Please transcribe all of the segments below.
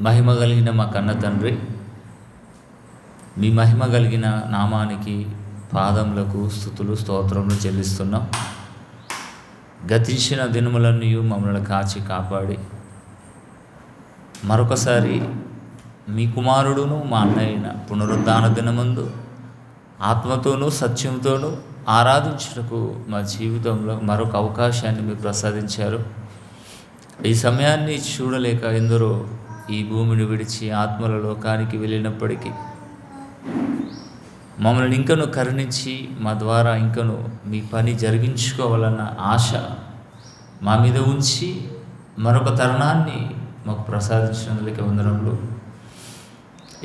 మహిమ కలిగిన మా కన్న తండ్రి, మీ మహిమ కలిగిన నామానికి పాదములకు స్తుతులు స్తోత్రములు చెల్లిస్తున్నాం. గతించిన దినములన్నీ మమ్మల్ని కాచి కాపాడి మరొకసారి మీ కుమారుడును మా అన్నయ్యన పునరుద్ధాన దినమందు ఆత్మతోనూ సత్యంతోనూ ఆరాధించుటకు మా జీవితంలో మరొక అవకాశాన్ని మీరు ప్రసాదించారు. ఈ సమయాన్ని చూడలేక ఎందరో ఈ భూమిని విడిచి ఆత్మల లోకానికి వెళ్ళినప్పటికీ మమ్మల్ని ఇంకను కరుణించి మా ద్వారా ఇంకను మీ పని జరిగించుకోవాలన్న ఆశ మా మీద ఉంచి మరొక తరుణాన్ని మాకు ప్రసాదించినందుకు వందనములు.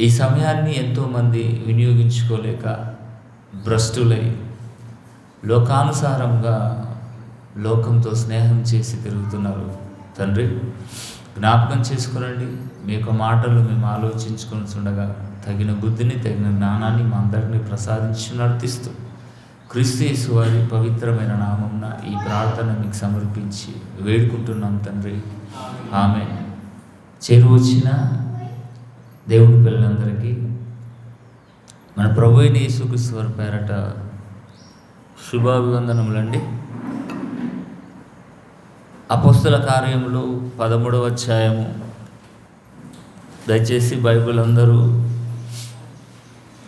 ఈ సమయాన్ని ఎంతోమంది వినియోగించుకోలేక భ్రష్టులై లోకానుసారంగా లోకంతో స్నేహం చేసి తిరుగుతున్నారు. తండ్రి, జ్ఞాపకం చేసుకునండి. మీ యొక్క మాటలు మేము ఆలోచించుకొని ఉండగా తగిన బుద్ధిని, తగిన జ్ఞానాన్ని మా అందరినీ ప్రసాదించి నడిపిస్తూ క్రీస్తు యేసు వారి పవిత్రమైన నామమున ఈ ప్రార్థన మీకు సమర్పించి వేడుకుంటున్నాం తండ్రి. ఆమేన్. చేరువ వచ్చిన దేవుని పిల్లలందరికీ మన ప్రభు అయిన యేసుక్రీస్తు వారి పేరట శుభాభివందనములండి. అపోస్తల కార్యములు 13వ అధ్యాయము. దయచేసి బైబిల్ అందరూ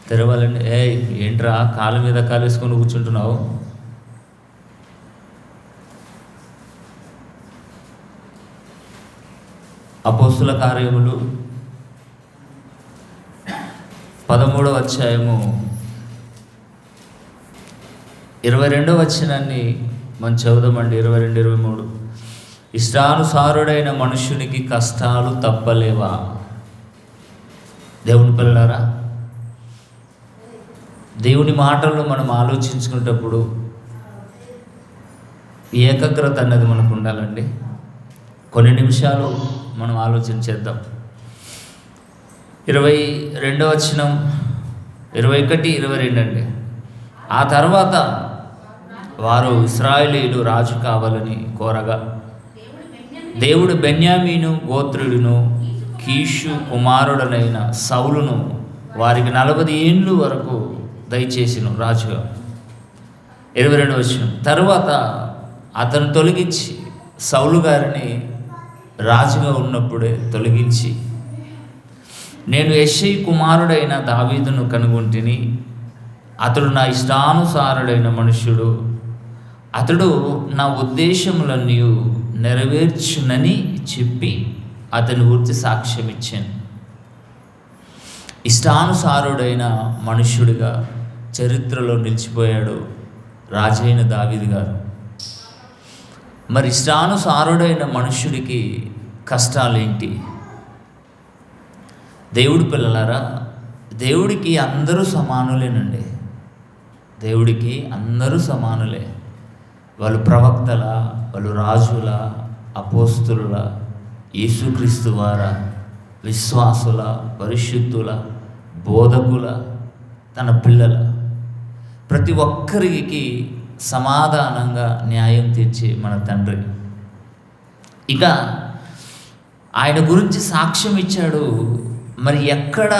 తెరవాలండి. ఏంట్రా కాళ్ళ మీద కాలేసుకొని కూర్చుంటున్నావు? అపోస్తల కార్యములు 13వ అధ్యాయము 22వ వచనాన్ని మనం చదువుదామండి. 22, 23. ఇష్టానుసారుడైన మనుష్యునికి కష్టాలు తప్పలేవా? దేవుని పిల్లలారా, దేవుని మాటలను మనం ఆలోచించుకునేటప్పుడు ఏకాగ్రత అన్నది మనకు ఉండాలండి. కొన్ని నిమిషాలు మనం ఆలోచన చేద్దాం. 22వ వచనం, 21, 22 అండి. ఆ తర్వాత వారు ఇశ్రాయేలీయులు రాజు కావాలని కోరగా దేవుడు బెన్యామీను గోత్రుడును కీషు కుమారుడనైన సౌలును వారికి 40 ఏండ్లు వరకు దయచేసిను రాజుగా. 22వ వచనం, తరువాత అతను తొలగించి సౌలు గారిని రాజుగా ఉన్నప్పుడే తొలగించి, నేను యెష్షయి కుమారుడైన దావీదును కనుగొంటిని. అతడు నా ఇష్టానుసారుడైన మనుష్యుడు. అతడు నా ఉద్దేశములన్నీ నెరవేర్చునని చెప్పి అతని గురించి సాక్ష్యం ఇచ్చాను. ఇష్టానుసారుడైన మనుష్యుడిగా చరిత్రలో నిలిచిపోయాడు రాజైన దావీదు గారు. మరి ఇష్టానుసారుడైన మనుష్యుడికి కష్టాలేంటి? దేవుడి పిల్లలారా, దేవుడికి అందరూ సమానులేనండి. దేవుడికి అందరూ సమానులే. వాళ్ళు ప్రవక్తల, వాళ్ళు రాజుల, అపోస్తుల, యేసుక్రీస్తు వారా, విశ్వాసుల, పరిశుద్ధుల, బోధకుల, తన పిల్లల, ప్రతి ఒక్కరికి సమాధానంగా న్యాయం తీర్చే మన తండ్రి. ఇక ఆయన గురించి సాక్ష్యం ఇచ్చాడు. మరి ఎక్కడ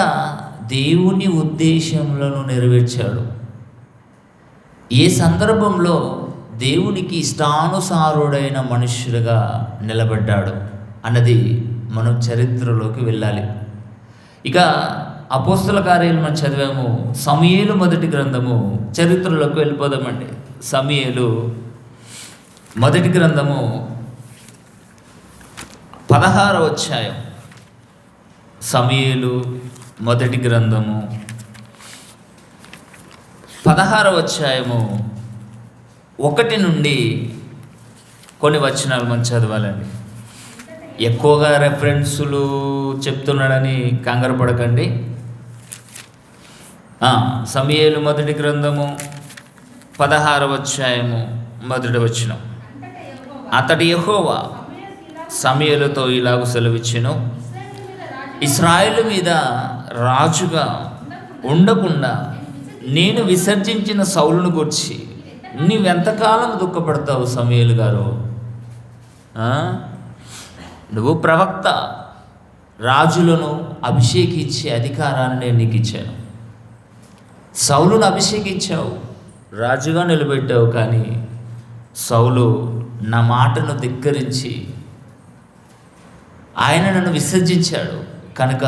దేవుని ఉద్దేశములను నెరవేర్చాడు? ఏ సందర్భంలో దేవునికి ఇష్టానుసారుడైన మనుష్యులుగా నిలబడ్డాడు అన్నది మనం చరిత్రలోకి వెళ్ళాలి. ఇక అపోస్తల కార్యాలు మనం చదివాము. సమూయేలు మొదటి గ్రంథము, చరిత్రలోకి వెళ్ళిపోదామండి. సమూయేలు మొదటి గ్రంథము 16వ అధ్యాయం. సమూయేలు మొదటి గ్రంథము 16వ అధ్యాయము 1 నుండి కొన్ని వచనాలు మనం చదవాలండి. ఎక్కువగా రెఫరెన్సులు చెప్తున్నాడని కంగారు పడకండి. సమూయేలు మొదటి గ్రంథము 16వ అధ్యాయము 1వ వచనం. అతడు యెహోవా సమూయేలుతో ఇలాగు సెలవిచ్చెను, ఇశ్రాయేలు మీద రాజుగా ఉండకుండా నేను విసర్జించిన సౌలును గూర్చి నీవెంతకాలం దుఃఖపడతావు సమూయేలు గారు? నువ్వు ప్రవక్త, రాజులను అభిషేకించే అధికారాన్ని నేను నీకు ఇచ్చాను. సౌలును అభిషేకించావు, రాజుగా నిలబెట్టావు, కానీ సౌలు నా మాటను ధిక్కరించి ఆయన నన్ను విసర్జించాడు కనుక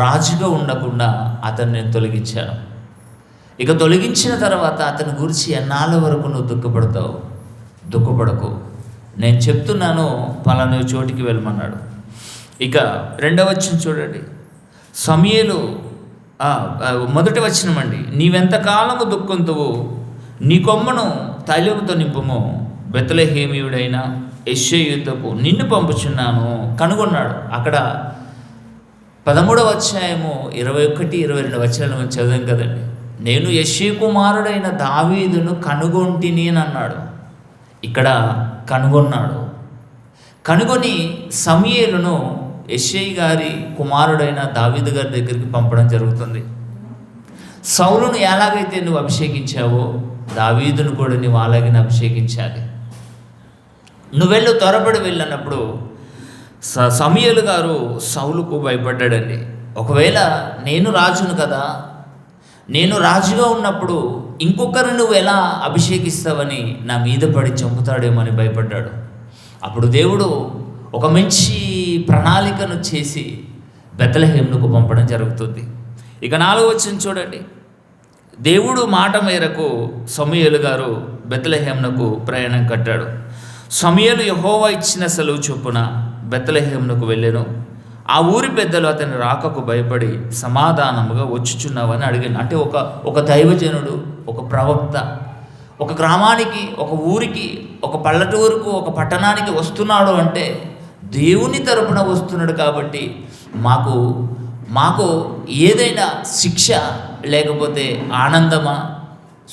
రాజుగా ఉండకుండా అతన్ని నేను తొలగించాను. ఇక తొలగించిన తర్వాత అతని గురించి ఎన్నాళ్ళ వరకు నువ్వు దుఃఖపడతావు? దుఃఖపడకు, నేను చెప్తున్నాను, పలానా చోటికి వెళ్ళమన్నాడు. ఇక 2వ వచనం చూడండి. సమూయేలు మొదటి వచనమండి. నీవెంతకాలము దుఃఖంతువు, నీ కొమ్మను తైలముతో నింపుము, బెత్లెహేమీయుడైన యెష్షయి యుద్ధకు నిన్ను పంపుచున్నాను కనుగొన్నాడు. అక్కడ 13వ అధ్యాయము 21, 22 వచనాలు మనం చదివాం కదండి. నేను యెష్షయి కుమారుడైన దావీదును కనుగొంటిని అని అన్నాడు. ఇక్కడ కనుగొన్నాడు. కనుగొని సమూయేలును యెష్షయి గారి కుమారుడైన దావీదు గారి దగ్గరికి పంపడం జరుగుతుంది. సౌలును ఎలాగైతే నువ్వు అభిషేకించావో దావీదును కూడా నువ్వు అలాగే అభిషేకించాలి. నువ్వు వెళ్ళు, త్వరపడి వెళ్ళినప్పుడు సమూయేలు గారు సౌలుకు భయపడ్డాడండి. ఒకవేళ నేను రాజును కదా, నేను రాజుగా ఉన్నప్పుడు ఇంకొకరు నువ్వు ఎలా అభిషేకిస్తావని నా మీద పడి చంపుతాడేమో అని భయపడ్డాడు. అప్పుడు దేవుడు ఒక మంచి ప్రణాళికను చేసి బెత్లెహేమునకు పంపడం జరుగుతుంది. ఇక 4వ వచనం చూడండి. దేవుడు మాట మేరకు సమూయేలు గారు బెత్లెహేమునకు ప్రయాణం కట్టాడు. సమూయేలు యెహోవా ఇచ్చిన సెలవు చొప్పున బెత్లెహేమునకు వెళ్ళెను. ఆ ఊరి పెద్దలు అతని రాకకు భయపడి సమాధానముగా వచ్చుచున్నావని అడిగాను. అంటే ఒక దైవజనుడు, ఒక ప్రవక్త ఒక గ్రామానికి, ఒక ఊరికి, ఒక పల్లెటూరుకు, ఒక పట్టణానికి వస్తున్నాడు అంటే దేవుని తరపున వస్తున్నాడు. కాబట్టి మాకు ఏదైనా శిక్ష లేకపోతే ఆనందమా,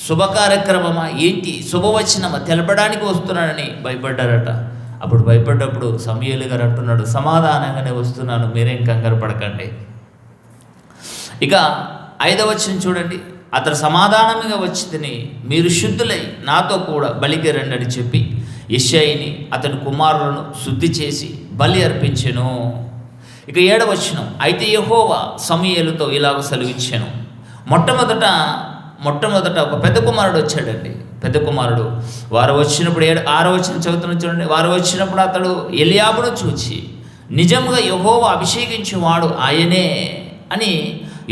శుభకార్యక్రమమా, ఏంటి శుభవచనమా తెలపడానికి వస్తున్నాడని భయపడ్డారట. అప్పుడు భయపడ్డప్పుడు సమూయేలు గారు అంటున్నాడు, సమాధానంగానే వస్తున్నాను, మీరేం కంగారు పడకండి. ఇక 5వ వచనం చూడండి. అతడు సమాధానంగా వచ్చి తిని మీరు శుద్ధులై నాతో కూడా బలికి రండి అని చెప్పి యెష్షయిని అతని కుమారులను శుద్ధి చేసి బలి అర్పించెను. ఇక 7వ వచనం. అయితే యెహోవా సమూయేలుతో ఇలాగ సెలవిచ్చెను. మొట్టమొదట ఒక పెద్ద కుమారుడు వచ్చాడండి. పెద్ద కుమారుడు వారు వచ్చినప్పుడు 6వ వచనం చదువుతున్న చూడండి. వారు వచ్చినప్పుడు అతడు ఎలియాబును చూచి నిజంగా యెహోవా అభిషేకించేవాడు ఆయనే అని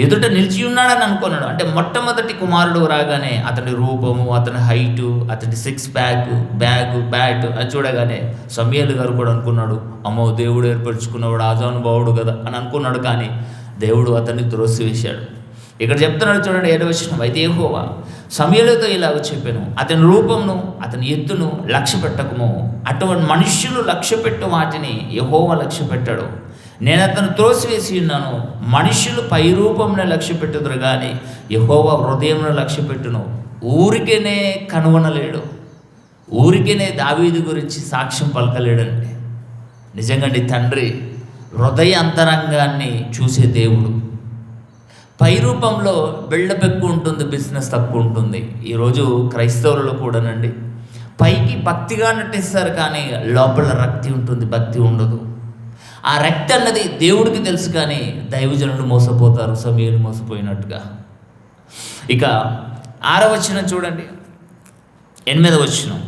ఎదుట నిలిచి ఉన్నాడని అనుకున్నాడు. అంటే మొట్టమొదటి కుమారుడు రాగానే అతని రూపము, అతని హైటు, అతని 6 ప్యాక్, బ్యాట్ అది చూడగానే సమూయేలు గారు కూడా అనుకున్నాడు, అమ్మో దేవుడు ఏర్పరచుకున్నవాడు ఆజానుభావుడు కదా అని అనుకున్నాడు. కానీ దేవుడు అతన్ని త్రోసివేశాడు. ఇక్కడ చెప్తున్నాడు చూడండి 7వ వచనం. అయితే యెహోవా సమూయేలుతో ఇలాగ చెప్పాను, అతని రూపమును అతని ఎత్తును లక్ష్య పెట్టకము, అటువంటి మనుష్యులు లక్ష్య పెట్టు వాటిని యెహోవా లక్ష్య పెట్టాడు. నేను అతను త్రోసివేసి ఉన్నాను. మనుషులు పై రూపంలో లక్ష్య పెట్టుదురు కానీ యెహోవా హృదయంలో లక్ష్య పెట్టును. ఊరికేనే కనుగొనలేడు, ఊరికేనే దావీదు గురించి సాక్ష్యం పలకలేడండి. నిజంగా తండ్రి హృదయ అంతరంగాన్ని చూసే దేవుడు. పై రూపంలో బిల్డప్ ఎక్కువ ఉంటుంది, బిజినెస్ తక్కువ ఉంటుంది. ఈరోజు క్రైస్తవులలో కూడానండి పైకి భక్తిగా నటిస్తారు కానీ లోపల రక్తి ఉంటుంది, భక్తి ఉండదు. ఆ రక్తి అన్నది దేవుడికి తెలుసు కానీ దైవజనులు మోసపోతారు, సమూయేలు మోసపోయినట్టుగా. ఇక 6వ వచనం చూడండి. 8వ వచనం.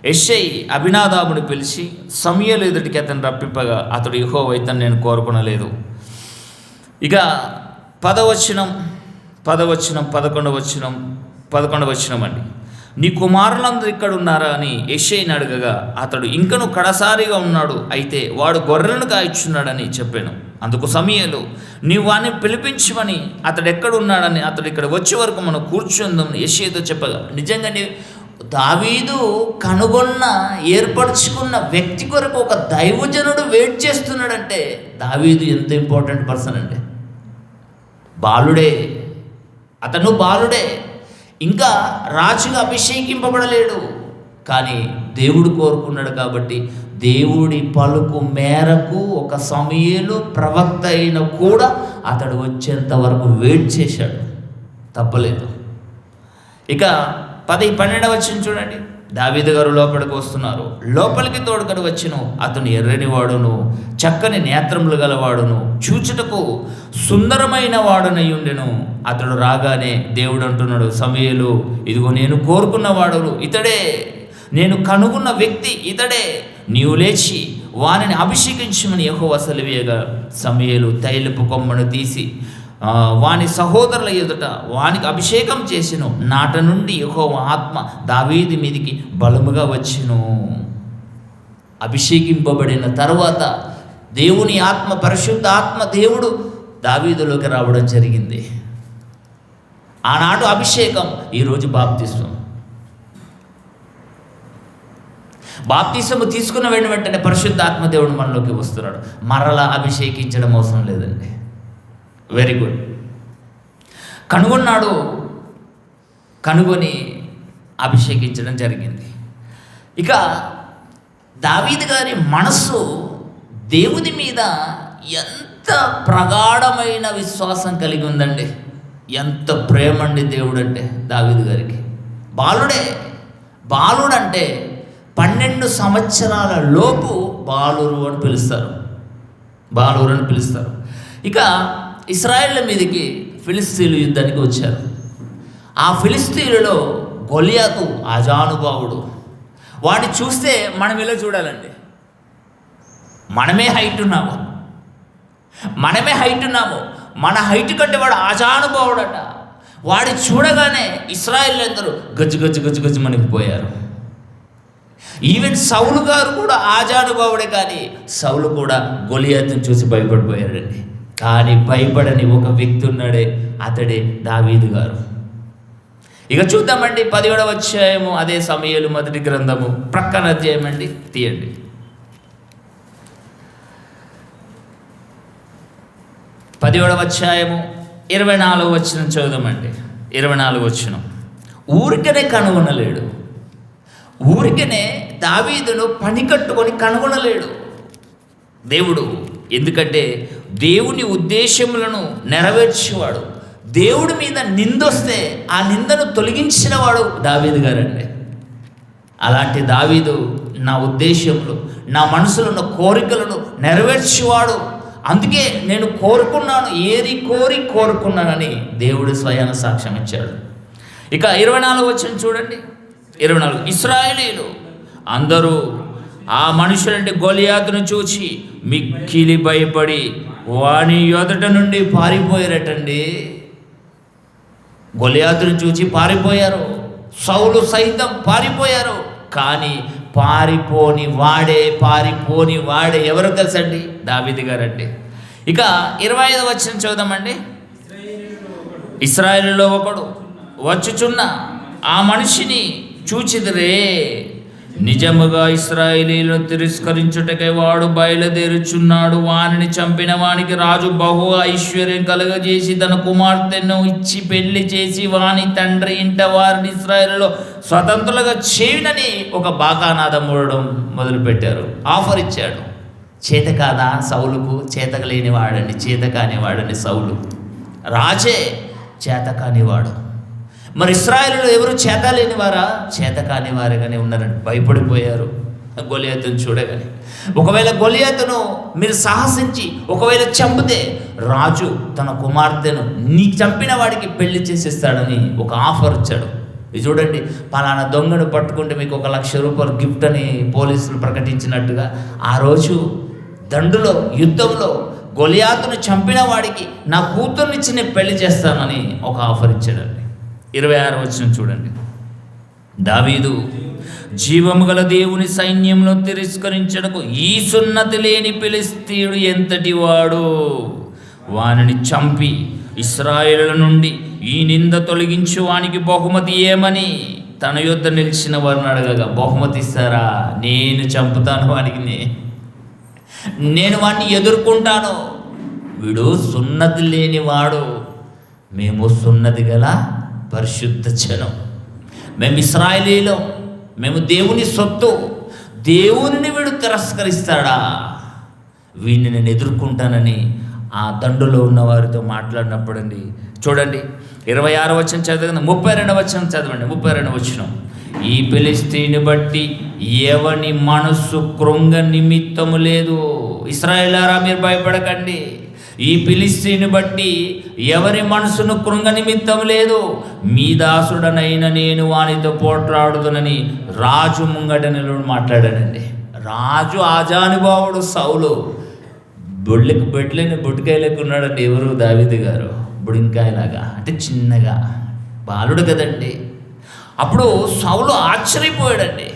యెష్షయి అబీనాదాబుని పిలిచి సమూయేలు ఎదుటికి అతను రప్పింపగా అతడు యెహోవా ఇతన్ని నేను కోరుకొనలేదు. ఇక 10వ వచనం 11వ వచనం అండి. నీ కుమారులందరూ ఇక్కడ ఉన్నారా అని యెష్షయిని అడగగా అతడు ఇంకను కడసారిగా ఉన్నాడు, అయితే వాడు గొర్రెలను కాయిచున్నాడని చెప్పాను. అందుకు సమూయేలు నీవు వాడిని పిలిపించమని అతడు ఎక్కడున్నాడని అతడు ఇక్కడ వచ్చే వరకు మనం కూర్చుందామని యెష్షయితో చెప్పగా నిజంగా దావీదు కనుగొన్న ఏర్పరచుకున్న వ్యక్తి కొరకు ఒక దైవజనుడు వెయిట్ చేస్తున్నాడంటే దావీదు ఎంత ఇంపార్టెంట్ పర్సన్ అండి. అతను బాలుడే, ఇంకా రాజుగా అభిషేకింపబడలేడు. కానీ దేవుడు కోరుకున్నాడు కాబట్టి దేవుడి పలుకు మేరకు ఒక సమూయేలు ప్రవక్త అయిన కూడా అతడు వచ్చేంత వరకు వెయిట్ చేశాడు, తప్పలేదు. ఇక 12వ వచనం చూడండి. దావీదు గారు లోపలికి వస్తున్నారు. లోపలికి తోడుకొని వచ్చును. అతను ఎర్రని వాడును, చక్కని నేత్రములు గలవాడును, చూచుటకు సుందరమైన వాడునై ఉండెను. అతడు రాగానే దేవుడు అంటున్నాడు, సమూయేలు, ఇదిగో నేను కోరుకున్నవాడు ఇతడే, నేను కనుగొన్న వ్యక్తి ఇతడే, నీవు లేచి వానిని అభిషేకించమని యెహోవా సెలవీయగా సమూయేలు తైలపు కొమ్మను తీసి వాని సహోదరుల ఎదుట వానికి అభిషేకం చేసెను. నాట నుండి యెహోవా ఆత్మ దావీదు మీదికి బలముగా వచ్చెను. అభిషేకింపబడిన తరువాత దేవుని ఆత్మ, పరిశుద్ధ ఆత్మ దేవుడు దావీదులోకి రావడం జరిగింది. ఆనాడు అభిషేకం, ఈరోజు బాప్తిస్మం. బాప్తిస్మము తీసుకున్న వెంటనే పరిశుద్ధ ఆత్మ దేవుడు మనలోకి వస్తున్నాడు. మరలా అభిషేకించడం అవసరం లేదండి. Very good. కనుగొన్నాడు, కనుగొని అభిషేకించడం జరిగింది. ఇక దావీదు గారి మనస్సు దేవుని మీద ఎంత ప్రగాఢమైన విశ్వాసం కలిగి ఉందండి. ఎంత ప్రేమ అండి దేవుడు అంటే దావీదు గారికి. బాలుడంటే 12 సంవత్సరాల లోపు బాలురు అని పిలుస్తారు. ఇక ఇశ్రాయేళ్ల మీదకి ఫిలిస్తీన్లు యుద్ధానికి వచ్చారు. ఆ ఫిలిస్తీన్లలో గొలియాతు ఆజానుభావుడు. వాడిని చూస్తే మనం ఇలా చూడాలండి. మనమే హైట్ ఉన్నాము. మన హైట్ కంటే వాడు ఆజానుభావుడట. వాడి చూడగానే ఇశ్రాయేలీయులందరూ గజ్జు మణికిపోయారు. ఈవెన్ సౌలు గారు కూడా ఆజానుభావుడే, కానీ సౌలు కూడా గొలియాతుని చూసి భయపడిపోయాడండి. కానీ భయపడని ఒక వ్యక్తి ఉన్నాడే, అతడే దావీదు గారు. ఇక చూద్దామండి 17వ అధ్యాయము, అదే సమూయేలు మొదటి గ్రంథము, ప్రక్కన అధ్యాయం అండి, తీయండి. 17వ అధ్యాయము 24వ వచనం చదువుదామండి. 24వ వచనం. ఊరికనే కనుగొనలేడు. ఊరికనే దావీదును పని కట్టుకొని కనుగొనలేడు దేవుడు. ఎందుకంటే దేవుని ఉద్దేశములను నెరవేర్చేవాడు. దేవుడి మీద నిందొస్తే ఆ నిందను తొలగించిన వాడు దావీదు గారండి. అలాంటి దావీదు నా ఉద్దేశములు, నా మనసులో ఉన్న కోరికలను నెరవేర్చేవాడు. అందుకే నేను కోరుకున్నాను, కోరుకున్నానని దేవుడు స్వయాన సాక్ష్యం ఇచ్చాడు. ఇక 24వ వచనం చూడండి. 24. ఇశ్రాయేలీయులు అందరూ ఆ మనుషులంటే గొలియాతును చూచి మిక్కిలి భయపడి వాని ఎదుట నుండి పారిపోయారటండి. గొలియాతును చూచి పారిపోయారు. సౌలు సైతం పారిపోయారు. కానీ పారిపోని వాడే ఎవరు తెలుసండి? దావీదు గారండి. ఇక 25వ వచనం చూద్దామండి. ఇశ్రాయేలులో ఒకడు వచ్చుచున్న ఆ మనిషిని చూచిదిరే, నిజముగా ఇశ్రాయేలీయులను తిరస్కరించుటకై వాడు బయలుదేరుచున్నాడు. వానిని చంపిన వానికి రాజు బహు ఐశ్వర్యం కలుగజేసి తన కుమార్తెను ఇచ్చి పెళ్లి చేసి వాని తండ్రి ఇంట వారిని ఇశ్రాయేలులో స్వతంత్రులుగా చేయునని ఒక బాకానాదం మూడడం మొదలుపెట్టారు. ఆఫర్ ఇచ్చాడు. చేత కాదా సౌలుకు? చేతకలేని వాడండి సౌలు. రాజే చేతకానివాడు. మరి ఇశ్రాయేలులో ఎవరు చేత లేనివారా? చేత కానివారుగానే ఉన్నారని భయపడిపోయారు గొలియాతును చూడగానే. ఒకవేళ గొలియాతును మీరు సాహసించి ఒకవేళ చంపితే రాజు తన కుమార్తెను నీ చంపిన వాడికి పెళ్లి చేసేస్తాడని ఒక ఆఫర్ ఇచ్చాడు. ఇది చూడండి, పలానా దొంగను పట్టుకుంటే మీకు 1,00,000 రూపాయలు గిఫ్ట్ అని పోలీసులు ప్రకటించినట్టుగా ఆ రోజు దండులో యుద్ధంలో గొలియాతును చంపిన వాడికి నా కూతుర్నిచ్చి నేను పెళ్లి చేస్తానని ఒక ఆఫర్ ఇచ్చాడండి. 26వ వచనం చూడండి. దావీదు జీవము గల దేవుని సైన్యంలో తిరస్కరించడకు ఈ సున్నతి లేని ఫిలిష్తీయుడు ఎంతటి వాడు, వానిని చంపి ఇశ్రాయేలుల నుండి ఈ నింద తొలగించు వానికి బహుమతి ఏమని తన యొద్ద నిలిచిన వారిని అడగగా, బహుమతి ఇస్తారా? నేను చంపుతాను వానికి, నేను వాడిని ఎదుర్కొంటాను. వీడు సున్నతి లేనివాడు, మేము సున్నతి గల పరిశుద్ధ జనం, మేము ఇశ్రాయేలీయులం, మేము దేవుని సొత్తు. దేవునిని వీడు తిరస్కరిస్తాడా? వీడిని నేను ఎదుర్కొంటానని ఆ దండులో ఉన్న వారితో మాట్లాడినప్పుడు అండి చూడండి 26వ వచనం చదవండి, 32వ వచనం చదవండి. 32వ వచనం. ఈ ఫిలిష్తీయుని బట్టి ఎవని మనస్సు కృంగ నిమిత్తము లేదు. ఇశ్రాయేలారా మీరు భయపడకండి. ఈ ఫిలిష్తీయుని బట్టి ఎవరి మనసును కృంగ నిమిత్తం లేదు. మీ దాసుడనైన నేను వానితో పోట్లాడుదునని రాజు ముంగట నిలబడి మాట్లాడాడండి. రాజు ఆజానుభావుడు సౌలు బొడ్డుకాయలకు ఉన్నాడండి. ఎవరు? దావీదు గారు. బుడింకాయలాగా అంటే చిన్నగా బాలుడు కదండి. అప్పుడు సౌలు ఆశ్చర్యపోయాడండి.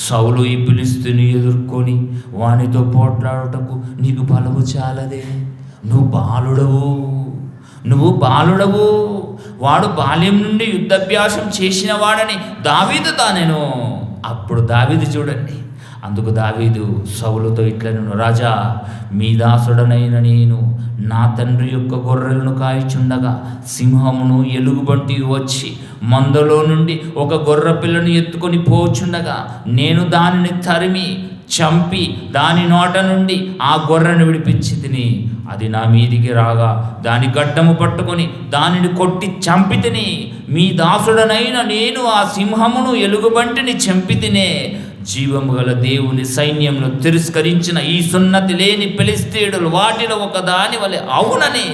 సౌలు ఈ ఫిలిష్తీయుని ఎదుర్కొని వానితో పోట్లాడుటకు నీకు బలము చాలదే, నువ్వు బాలుడవు. వాడు బాల్యం నుండి యుద్ధాభ్యాసం చేసిన వాడని దావీదు తానేను. అప్పుడు దావీదు చూడండి, అందుకు దావీదు సౌలుతో ఇట్లనెను, రాజా, మీ దాసుడనైన నేను నా తండ్రి యొక్క గొర్రెలను కాయిచుండగా సింహమును ఎలుగుబంటి వచ్చి మందలో నుండి ఒక గొర్రె పిల్లను ఎత్తుకొని పోచుండగా నేను దానిని తరిమి చంపి దాని నోట నుండి ఆ గొర్రెను విడిపించి తిని, అది నా మీదికి రాగా దాని గడ్డము పట్టుకొని దానిని కొట్టి చంపి తిని, మీ దాసుడనైన నేను ఆ సింహమును ఎలుగుబంటిని చంపి తినే, జీవము గల దేవుని సైన్యంలో తిరస్కరించిన ఈ సున్నతి లేని ఫిలిష్తీయులు వాటిలో ఒక దాని వలె అవునని,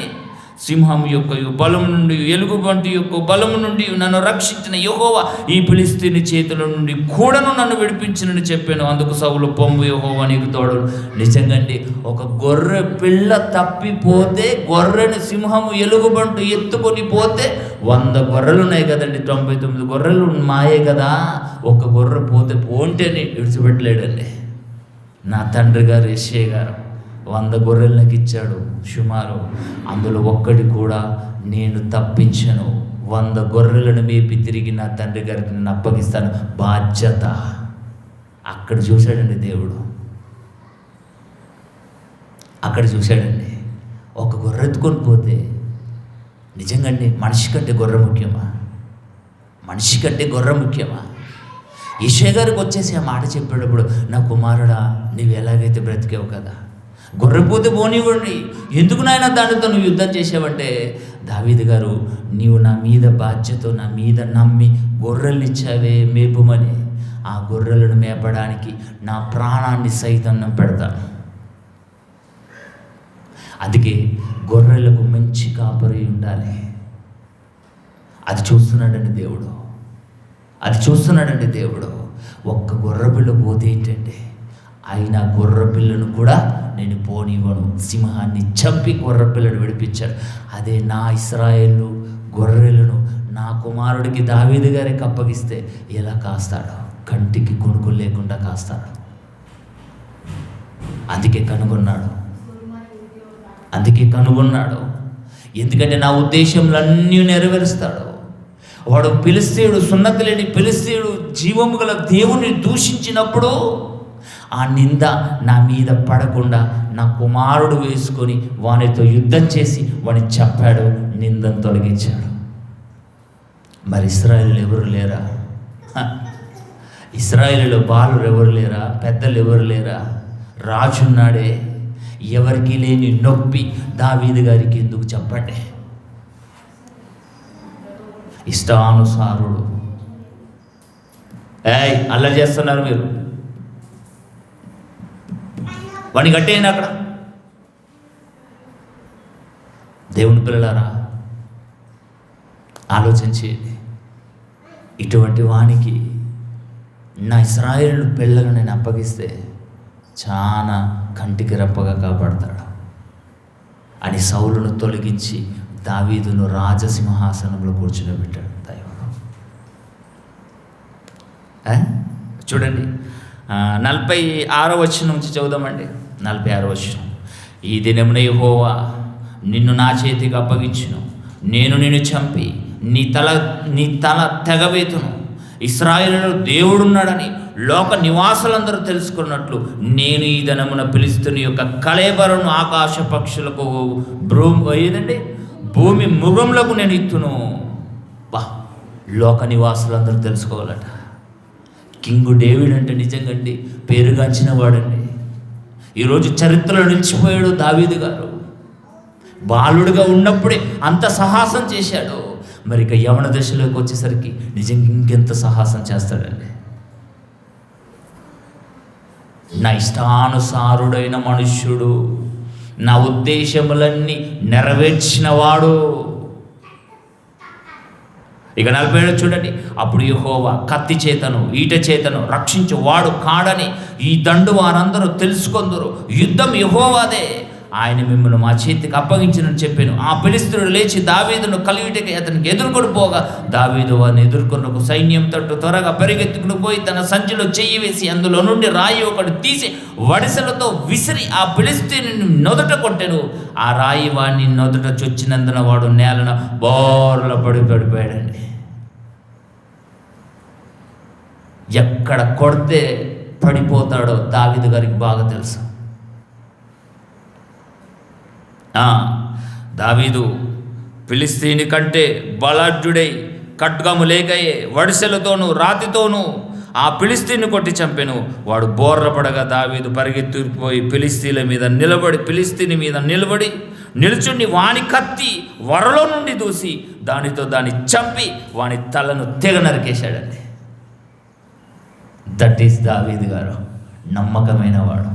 సింహం యొక్క బలము నుండి ఎలుగుబంటి యొక్క బలము నుండి నన్ను రక్షించిన యెహోవా ఈ ఫిలిష్తీయుని చేతుల నుండి కూడాను నన్ను విడిపించినని చెప్పాను. అందుకు సౌలు, పొమ్ము, యెహోవా నీకు తోడు. నిజంగండి, ఒక గొర్రె పిల్ల తప్పిపోతే, గొర్రెని సింహము ఎలుగుబంటు ఎత్తుకొని పోతే 100 గొర్రెలు ఉన్నాయి కదండి, 99 గొర్రెలు మాయే కదా. ఒక గొర్రె పోతే పోంటేనే విడిచిపెట్టలేడండి. నా తండ్రి గారు యెషయా గారు 100 గొర్రెలు నాకు ఇచ్చాడు సుమారు. అందులో ఒక్కటి కూడా నేను తప్పించను. 100 గొర్రెలను మేపి తిరిగి నా తండ్రి గారికి నేను అప్పగిస్తాను. బాధ్యత అక్కడ చూశాడండి దేవుడు. ఒక గొర్రె ఎత్తుకొని పోతే నిజంగానే మనిషి కంటే గొర్రె ముఖ్యమా? యెషయా గారికి వచ్చేసి ఆ మాట చెప్పేటప్పుడు, నా కుమారుడా, నువ్వు ఎలాగైతే బ్రతికావు కదా, గొర్రెపోతే పోనివ్వండి, ఎందుకు నాయన దానితో నువ్వు యుద్ధం చేసావంటే, దావీదు గారు, నీవు నా మీద బాధ్యత, నా మీద నమ్మి గొర్రెల్నిచ్చావే మేపుమని, ఆ గొర్రెలను మేపడానికి నా ప్రాణాన్ని సైతం నేను పెడతాను. అందుకే గొర్రెలకు మంచి కాపరి ఉండాలి. అది చూస్తున్నాడండి దేవుడు. ఒక్క గొర్రెపిల్ల పోతే ఏంటంటే, అయినా గొర్రెపిల్లను కూడా నేను పోనివ్వను. సింహాన్ని చంపి గొర్రెపిల్లను విడిపించాడు. అదే నా ఇశ్రాయేలు గొర్రెలను నా కుమారుడికి దావీదు గారికి అప్పగిస్తే ఎలా కాస్తాడో, కంటికి కొనుక్కులు లేకుండా కాస్తాడు. అందుకే కనుగొన్నాడు. ఎందుకంటే నా ఉద్దేశంలన్నీ నెరవేరుస్తాడు. వాడు ఫిలిష్తీయుడు, సున్నతి లేని ఫిలిష్తీయుడు జీవము గల దేవుని దూషించినప్పుడు ఆ నింద నా మీద పడకుండా నా కుమారుడు వేసుకొని వానితో యుద్ధం చేసి వాడిని చంపాడు, నిందను తొలగించాడు. మరి ఇశ్రాయేలు ఎవరు లేరా? ఇశ్రాయేలులో బాలురు ఎవరు లేరా? పెద్దలు ఎవరు లేరా? రాజున్నాడే. ఎవరికి లేని నొప్పి దావీదు గారికి ఎందుకు చెప్పండి? ఇష్టానుసారుడు. అల్లరి చేస్తున్నారు మీరు, వాడిని కట్టేయండి అక్కడ. దేవుని పిల్లలారా, ఆలోచించేది, ఇటువంటి వానికి నా ఇశ్రాయేలు పిల్లలను నేను అప్పగిస్తే చాలా కంటికి రెప్పగా కాపాడతాడు అని సౌలును తొలగించి దావీదును రాజసింహాసనంలో కూర్చునిపెట్టాడు దైవం. చూడండి, 46వ వచనం నుంచి చదువుదామండి. 46వ వచనం. ఈ దినమున యెహోవా నిన్ను నా చేతికి అప్పగించును, నేను నిన్ను చంపి నీ తల తెగవేతును. ఇశ్రాయేలులో దేవుడున్నాడని లోక నివాసులందరూ తెలుసుకున్నట్లు నేను ఈ దినమున ఫిలిష్తీయుని యొక్క కళేబరను ఆకాశ పక్షులకు భూమి మృగములకు నేను ఇత్తును. లోక నివాసులందరూ తెలుసుకోవాలట. కింగు డేవిడ్ అంటే నిజంగండి పేరుగాంచిన వాడండి. ఈరోజు చరిత్రలో నిలిచిపోయాడు దావీదు గారు. బాలుడుగా ఉన్నప్పుడే అంత సాహసం చేశాడు. మరి ఇక యవన దశలోకి వచ్చేసరికి నిజంగా ఇంకెంత సాహసం చేస్తాడండి. నా ఇష్టానుసారుడైన మనుష్యుడు, నా ఉద్దేశములన్నీ నెరవేర్చినవాడు. ఇక 47 చూడండి. అప్పుడు యెహోవా కత్తి చేతను ఈట చేతను రక్షించు వాడు కాడని ఈ దండు వారందరూ తెలుసుకొందురు. యుద్ధం యెహోవాదే, ఆయన మిమ్మల్ని మా చేతికి అప్పగించినని చెప్పాను. ఆ ఫిలిష్తీయుడు లేచి దావీదును కలియుటకి అతనికి ఎదుర్కొని పోగా, దావీదు వారిని ఎదుర్కొన్నకు సైన్యం తట్టు త్వరగా పరిగెత్తుకుని పోయి తన సంచిలో చెయ్యి వేసి అందులో నుండి రాయి ఒకటి తీసి వడిసెలతో విసిరి ఆ ఫిలిష్తీయుని నొదట కొట్టెను. ఆ రాయి వాడిని నొదట చొచ్చినందున వాడు నేలన బోర్ల పడిపోయాడండి. ఎక్కడ కొడితే పడిపోతాడో దావీదు గారికి బాగా తెలుసు. దావీదు ఫిలిష్తీయుని కంటే బలాఢ్యుడై ఖడ్గము లేకయే వడిసెలతోనూ రాతితోనూ ఆ ఫిలిష్తీయుని కొట్టి చంపెను. వాడు బోర్రపడగా దావీదు పరిగెత్తుకుపోయి ఫిలిష్తీయుని మీద నిలుచుండి వాని కత్తి వరలో నుండి దూసి దానితో దాన్ని చంపి వాని తలను తెగ నరికేశాడండి. దట్ ఈస్ దావీదు గారు, నమ్మకమైన వాడు,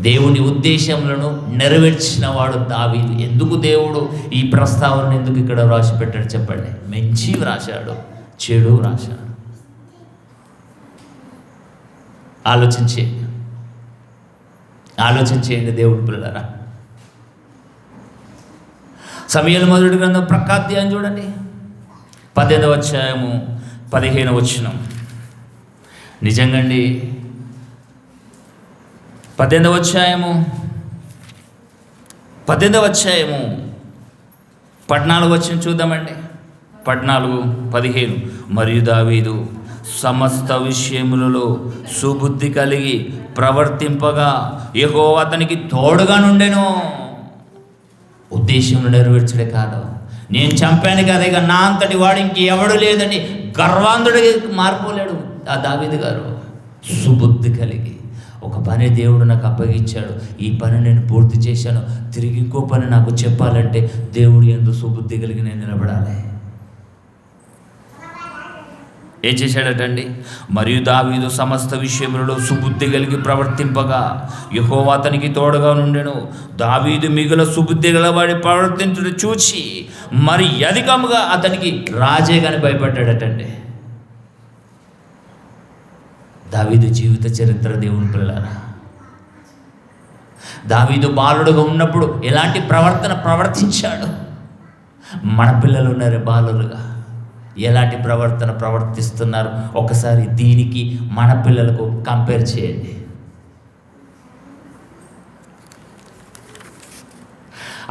దేవుని ఉద్దేశములను నెరవేర్చిన వాడు దావీదు. ఎందుకు దేవుడు ఈ ప్రస్తావన ఎందుకు ఇక్కడ రాసి పెట్టాడు చెప్పండి? మంచి రాశాడు, చెడు రాశాడు. ఆలోచించేయండి దేవుడి పిల్లలారా. సమూయేలు మొదటి గ్రంథం ప్రకాధ్యాయం చూడండి, 18వ అధ్యాయము 15వ వచనం. నిజంగండి 18వ అధ్యాయము 14వ వచనం చూద్దామండి. 14:15. మరియు దావీదు సమస్త విషయములలో సుబుద్ధి కలిగి ప్రవర్తింపగా యెహోవా అతనికి తోడుగా నుండెను. ఉద్దేశం నెరవేర్చడే కాదు, నేను చంపాను కదా ఇక నా అంతటి వాడు ఇంకెవడు లేదని గర్వాంధుడిగా మారిపోలేడు ఆ దావీదు గారు. సుబుద్ధి కలిగి, ఒక పని దేవుడు నాకు అప్పగించాడు, ఈ పని నేను పూర్తి చేశాను, తిరిగి ఇంకో పని నాకు చెప్పాలంటే దేవుడు యందు సుబుద్ధి కలిగి నేను నిలబడాలి. ఏం చేశాడటండి? మరియు దావీదు సమస్త విషయములలో సుబుద్ధి కలిగి ప్రవర్తింపగా యెహోవా అతనికి తోడుగా నుండెను. దావీదు మిగుల సుబుద్ధి గలవాడి ప్రవర్తించుడు చూచి మరి అధికముగా అతనికి రాజే గాని భయపడ్డాడటండి. దావీదు జీవిత చరిత్ర దేవుని పిల్లలారా. దావీదు బాలుడుగా ఉన్నప్పుడు ఎలాంటి ప్రవర్తించాడు? మన పిల్లలు ఉన్నారు బాలులుగా, ఎలాంటి ప్రవర్తిస్తున్నారు ఒకసారి దీనికి మన పిల్లలకు కంపేర్ చేయండి.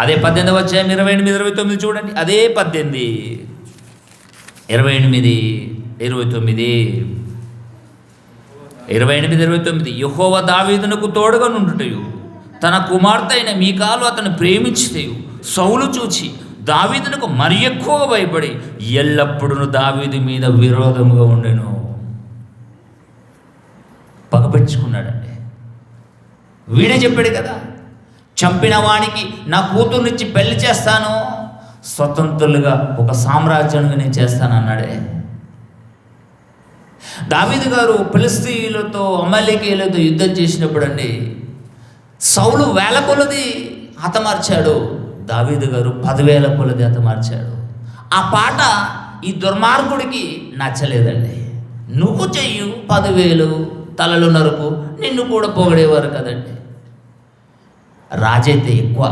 అదే 18వ అధ్యాయం 28-29 చూడండి. అదే 18, 28-29. యెహోవా దావీదునకు తోడుగా నుండుటయు తన కుమార్తె అయిన మీకాలు అతను ప్రేమించుటయు సౌలు చూచి దావీదునకు మరి ఎక్కువగా భయపడి ఎల్లప్పుడూ దావీదు మీద విరోధముగా ఉండెను. పగపెట్టుకున్నాడండి. వీడే చెప్పాడు కదా, చంపిన వానికి నా కూతుర్నిచ్చి పెళ్లి చేస్తాను, స్వతంత్రులుగా ఒక సామ్రాజ్యాన్ని నేను చేస్తాను అన్నాడే. దావీదు గారు ఫిలిష్తీయులతో అమాలేకీయులతో యుద్ధం చేసినప్పుడు అండి, సౌలు 1000 కొలది హతమార్చాడు, దావీదు గారు 10,000 కొలది హతమార్చాడు. ఆ పాట ఈ దుర్మార్గుడికి నచ్చలేదండి. నువ్వు చెయ్యు 10,000 తలలు నరకు, నిన్ను కూడా పొగిడేవారు కదండి. రాజైతే ఎక్కువ,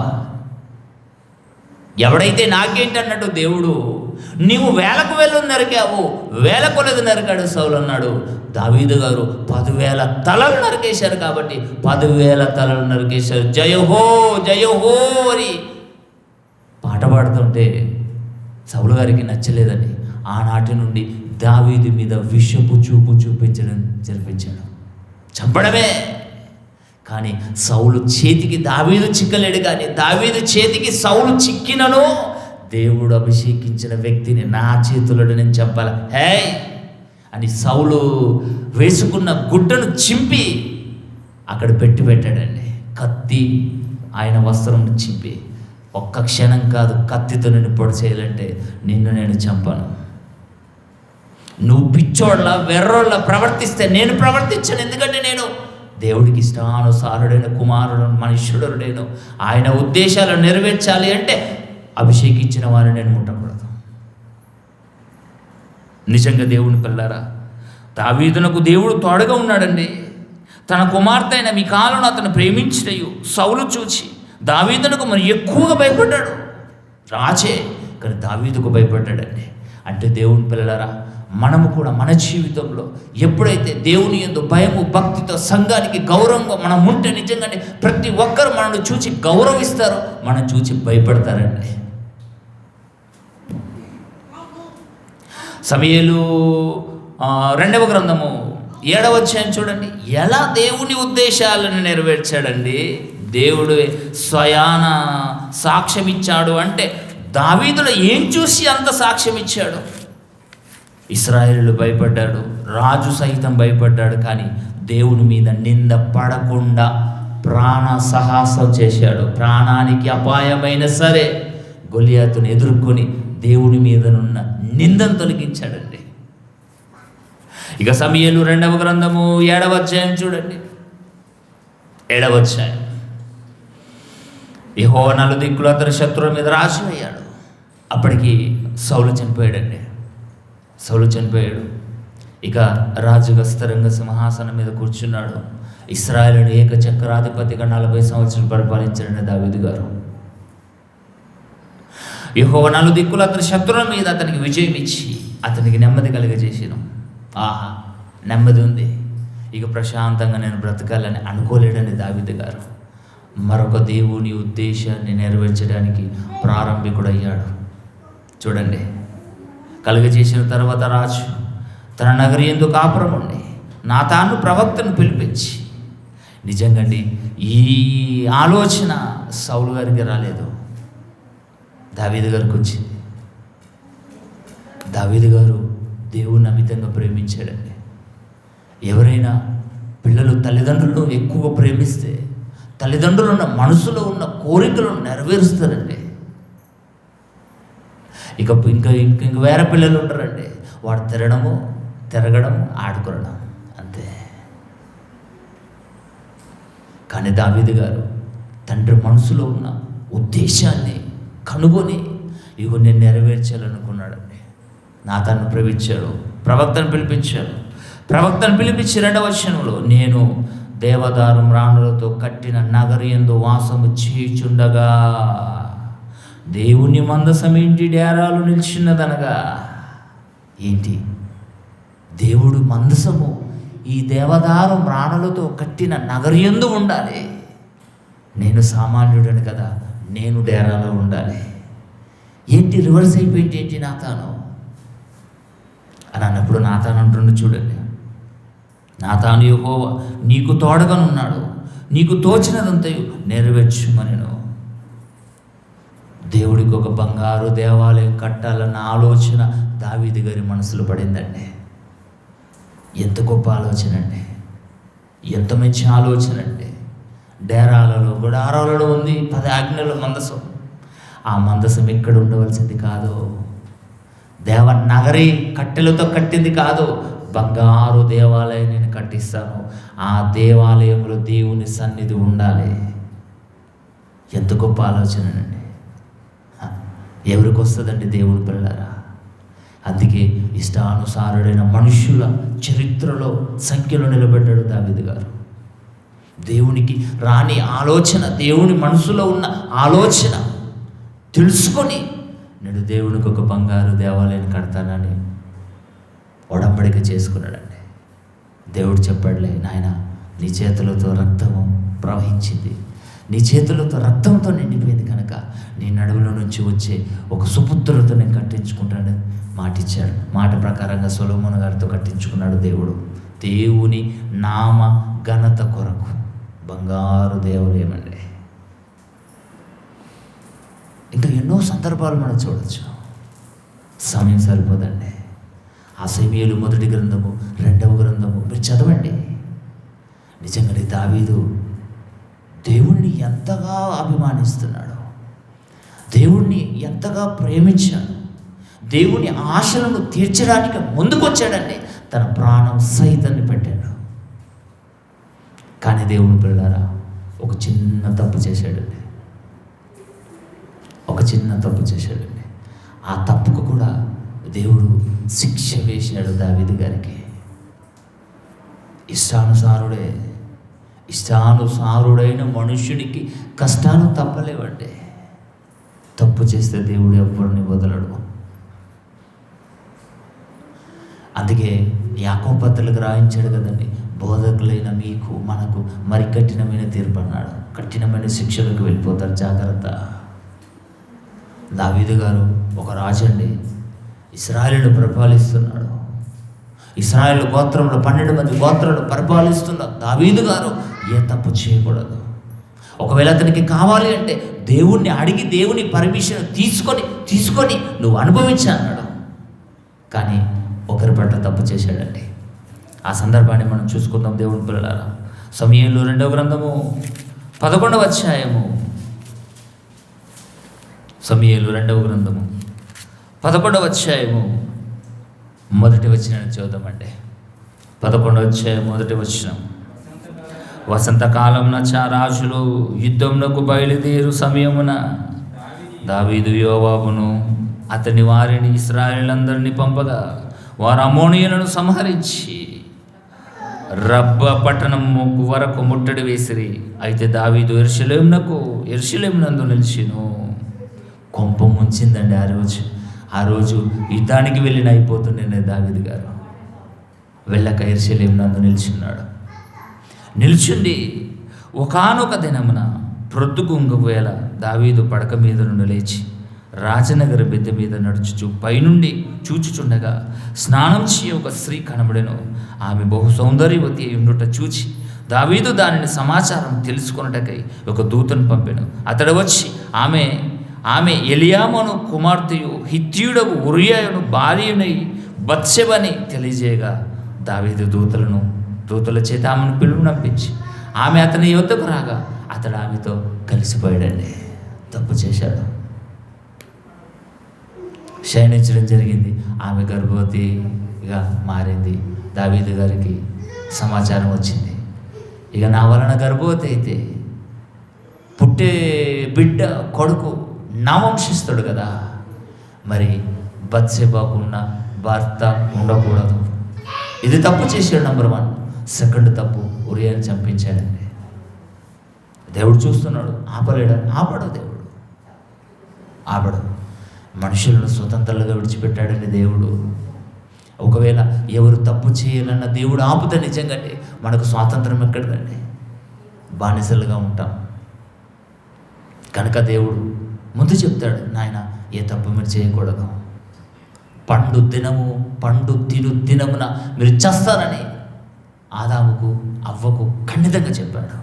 ఎవడైతే నాకేంటన్నట్టు దేవుడు, నీవు 1000 నరికావు, 1000 కొలది నరికాడు సౌలు అన్నాడు. దావీదు గారు 10,000 తలలు నరికేశారు కాబట్టి 10,000 తలలు నరికేశారు. జయహో జయహో అని పాట పాడుతుంటే సౌలు గారికి నచ్చలేదని ఆనాటి నుండి దావీదు మీద విషపు చూపు జరిపించాడు. చంపడమే. కానీ సౌలు చేతికి దావీదు చిక్కలేడు, కానీ దావీదు చేతికి సౌలు చిక్కినను దేవుడు అభిషేకించిన వ్యక్తిని నా చేతులను నేను చంపాల హే అని సౌలు వేసుకున్న గుడ్డను చింపి అక్కడ పెట్టాడండి. కత్తి ఆయన వస్త్రం చింపి ఒక్క క్షణం కాదు, కత్తితో నిన్ను పొడి చేయాలంటే నిన్ను నేను చంపాను. నువ్వు పిచ్చోళ్ళ వెర్రోళ్ళ ప్రవర్తిస్తే నేను ప్రవర్తించను. ఎందుకంటే నేను దేవుడికి ఇష్టానుసారుడైన కుమారుడు, మనుష్యుడైన ఆయన ఉద్దేశాలను నెరవేర్చాలి అంటే అభిషేకించిన వారిని నేను ముట్టకూడదు. నిజంగా దేవుని పిల్లారా, దావీదునకు దేవుడు తోడుగా ఉన్నాడండి. తన కుమార్తె అయిన మీకాలును అతను ప్రేమించినయు సౌలు చూచి దావీదునకు మరి ఎక్కువగా భయపడ్డాడు. రాజే కానీ దావీదుకు భయపడ్డాడండి. అంటే దేవుని పిల్లలారా, మనము కూడా మన జీవితంలో ఎప్పుడైతే దేవుని యందు భయము భక్తితో సంఘానికి గౌరవంగా మనం ఉంటే నిజంగానే ప్రతి ఒక్కరు మనల్ని చూసి గౌరవిస్తారు, మనం చూసి భయపడతారండి. సమూయేలు 2వ గ్రంథము 7వ అధ్యాయం చూడండి, ఎలా దేవుని ఉద్దేశాలను నెరవేర్చాడండి. దేవుడు స్వయాన సాక్ష్యం ఇచ్చాడు. అంటే దావీదులో ఏం చూసి అంత సాక్ష్యం ఇచ్చాడు? ఇశ్రాయేలు భయపడ్డాడు, రాజు సైతం భయపడ్డాడు. కానీ దేవుని మీద నింద పడకుండా ప్రాణ సాహసం చేశాడు. ప్రాణానికి అపాయమైన సరే గొలియాతును ఎదుర్కొని దేవుని మీదనున్న నిందను తొలగించాడండి. ఇక సమూయేలు 2వ గ్రంథము 7వ అధ్యాయం చూడండి, 7వ అధ్యాయం. యెహోవా నలుదిక్కులు అతని శత్రువుల మీద రాజు అయ్యాడు. అప్పటికి సౌలు చనిపోయాడండి. సౌలు చనిపోయాడు. ఇక రాజుగా స్థిరంగా సింహాసనం మీద కూర్చున్నాడు. ఇశ్రాయేలును ఏకచక్రాధిపతిగా 40 సంవత్సరాలు పరిపాలించాడు దావీదు గారు. యెహోవా నలుదిక్కులు అతని శత్రువుల మీద అతనికి విజయం ఇచ్చి అతనికి నెమ్మది కలిగజేసాను. ఆహా, నెమ్మది ఉంది, ఇక ప్రశాంతంగా నేను బ్రతకాలని అనుకోలేడని దావీదు గారు మరొక దేవుని ఉద్దేశాన్ని నెరవేర్చడానికి ప్రారంభికుడు అయ్యాడు. చూడండి, కలుగజేసిన తర్వాత రాజు తన నగరి యందు కాపురం ఉండి నాతాను ప్రవక్తను పిలిపించి, నిజంగాండి ఈ ఆలోచన సౌలు గారికి రాలేదు, దావీదు గారికి వచ్చింది. దావీదు గారు దేవుణ్ణి అమితంగా ప్రేమించాడండి. ఎవరైనా పిల్లలు తల్లిదండ్రులను ఎక్కువగా ప్రేమిస్తే తల్లిదండ్రులు ఉన్న మనసులో ఉన్న కోరికలను నెరవేరుస్తారండి. ఇక వేరే పిల్లలు ఉంటారండి, వాడు తిరగడము ఆడుకోవడం అంతే. కానీ దావీదు గారు తండ్రి మనసులో ఉన్న ఉద్దేశాన్ని కనుగొని ఇగో నేను నెరవేర్చాలనుకున్నాడండి. నాతాను ప్రవక్తను పిలిపించాడు. ప్రవక్తను పిలిపించి 2వ వచనంలో, నేను దేవదారు మ్రాణులతో కట్టిన నగరి యందు వాసము చేయుచుండగా దేవుని మందసం ఇంటి డేరాలు నిలిచిన్నదనగా. ఏంటి? దేవుడు మందసము ఈ దేవదారు మ్రాణులతో కట్టిన నగరి యందు ఉండాలి. నేను సామాన్యుడని కదా, నేను డేరాలో ఉండాలి. ఏంటి రివర్స్ అయిపోయింది? ఏంటి నాతాను అని అన్నప్పుడు నాతాను అంటుండే, చూడండి, నాతాను యెహోవా నీకు తోడగానున్నాడు, నీకు తోచినదంతయు నెరవేర్చుమనెను. దేవుడికి ఒక బంగారు దేవాలయం కట్టాలన్న ఆలోచన దావీదు గారి మనసులో పడిందండి. ఎంత గొప్ప ఆలోచన అండి, ఎంత మంచి ఆలోచన అండి. డేరాలలో గుడారాలలో ఉంది 10 ఆజ్ఞల మందసం. ఆ మందసం ఎక్కడ ఉండవలసింది కాదు, నగరి కట్టెలతో కట్టింది కాదు, బంగారు దేవాలయం నేను కట్టిస్తాను. ఆ దేవాలయంలో దేవుని సన్నిధి ఉండాలి. ఎంత గొప్ప ఆలోచనండి. ఎవరికి వస్తుందండి దేవుని పిల్లలారా? అందుకే ఇష్టానుసారుడైన మనుష్యుల చరిత్రలో సంఖ్యలో నిలబడ్డాడు దావీదు గారు. దేవునికి రాని ఆలోచన, దేవుని మనసులో ఉన్న ఆలోచన తెలుసుకొని నేను దేవునికి ఒక బంగారు దేవాలయాన్ని కడతానని ఒడంబడిక చేసుకున్నాడండి. దేవుడు చెప్పాడులే, నాయన నీ చేతులతో రక్తము ప్రవహించింది, నీ చేతులతో రక్తంతో నిండిపోయింది కనుక నీ నడుముల నుంచి వచ్చే ఒక సుపుత్రులతో నేను కట్టించుకుంటాను మాటిచ్చాడు. మాట ప్రకారంగా సొలొమోను గారితో కట్టించుకున్నాడు దేవుడు. దేవుని నామ ఘనత కొరకు బంగారు దేవాలయమండి. ఇంకా ఎన్నో సందర్భాలు మనం చూడవచ్చు, సమయం సరిపోదండి. ఆ సమూయేలు 1వ గ్రంథము 2వ గ్రంథము మీరు చదవండి. నిజంగానే దావీదు దేవుణ్ణి ఎంతగా అభిమానిస్తున్నాడు. దేవుణ్ణి ఎంతగా ప్రేమించాడు, దేవుని ఆశలను తీర్చడానికి ముందుకొచ్చాడండి. తన ప్రాణం సైతాన్ని పెట్టాడు. కానీ దేవుడు పిల్లారా ఒక చిన్న తప్పు చేశాడండి. ఒక చిన్న తప్పు చేశాడండి. ఆ తప్పుకు కూడా దేవుడు శిక్ష వేశాడు దావీదు గారికి. ఇష్టానుసారుడైన మనుష్యునికి కష్టాలు తప్పలేవండి. తప్పు చేస్తే దేవుడు ఎవరిని వదలడు. అందుకే యాకోబు పత్రికకు రాయించాడు కదండి, బోధకులైన మీకు మనకు మరి కఠినమైన తీర్పు అన్నాడు. కఠినమైన శిక్షలకు వెళ్ళిపోతారు, జాగ్రత్త. దావీదు గారు ఒక రాజు అండి, ఇశ్రాయేలును పరిపాలిస్తున్నాడు. ఇశ్రాయేలు గోత్రంలో 12 మంది గోత్రాలు పరిపాలిస్తున్న దావీదు గారు ఏ తప్పు చేయకూడదు. ఒకవేళ అతనికి కావాలి అంటే దేవుణ్ణి అడిగి దేవుని పర్మిషన్ తీసుకొని నువ్వు అనుభవించా అన్నాడు. కానీ ఒకరి పట్ల తప్పు చేశాడండి. ఆ సందర్భాన్ని మనం చూసుకుందాం దేవుని పిల్లలారా. సమూయేలు 2వ గ్రంథము 11వ అధ్యాయము. సమూయేలు 2వ గ్రంథము 11వ అధ్యాయము మొదటి వచనాన్ని చూద్దామండి. 11వ అధ్యాయం మొదటి వచనం. వసంతకాలం రాజులు యుద్ధమునకు బయలుదేరు సమయమున దావీదు యోవాబును అతని వారిని ఇశ్రాయేలందరినీ పంపగా వారు అమ్మోనీయులను సంహరించి రబ్బ పట్టణము వరకు ముట్టడి వేసిరి. అయితే దావీదు యెరూషలేమునందు నిలిచెను. కొంప ముంచిందండి ఆ రోజు యుద్ధానికి వెళ్ళిన అయిపోతుండే దావీదు గారు వెళ్ళక యెరూషలేమునందు నిల్చుండి ఒకానొక దినమున ప్రొద్దుగుంగవేళ దావీదు పడక మీద నుండి లేచి రాజనగర బిద్దె మీద నడుచుచు పైనుండి చూచుచుండగా స్నానం చేయ ఒక స్త్రీ కనబడెను. ఆమె బహు సౌందర్యవతి ఉండుట చూచి దావీదు దానిని సమాచారం తెలుసుకొనుటకై ఒక దూతను పంపెను. అతడు వచ్చి ఆమె ఎలియామును కుమార్తెయు హిత్తీయుడగు ఉరియాయును భార్యనై బత్షెబని తెలియజేయగా దావీదు దూతల చేత ఆమెను పిలువనంపించి ఆమె అతని యొద్దకు రాగా అతడు ఆమెతో కలిసిపోయాడండి. తప్పు చేశాడు, శయనించడం జరిగింది. ఆమె గర్భవతిగా మారింది. దావీదు గారికి సమాచారం వచ్చింది. ఇక నా వలన గర్భవతి అయితే పుట్టే బిడ్డ కొడుకు నా వంశస్థుడు కదా, మరి బత్షెబకున్న భర్త ఉండకూడదు. ఇది తప్పు చేశాడు. నంబర్ 1. సెకండ్ తప్పు, ఉరియాని చంపించాడండి. దేవుడు చూస్తున్నాడు, ఆపడు దేవుడు, ఆపడు. మనుషులను స్వతంత్రంగా విడిచిపెట్టాడండి దేవుడు. ఒకవేళ ఎవరు తప్పు చేయాలన్న దేవుడు ఆపుతే నిజంగానే మనకు స్వాతంత్రం ఎక్కడదండి, బానిసలుగా ఉంటాం. కనుక దేవుడు ముందు చెప్తాడు, నాయన ఏ తప్పు మీరు చేయకూడదు, పండు తిను దినమున మీరు చేస్తారని ఆదాముకు అవ్వకు ఖండితంగా చెప్పాడు.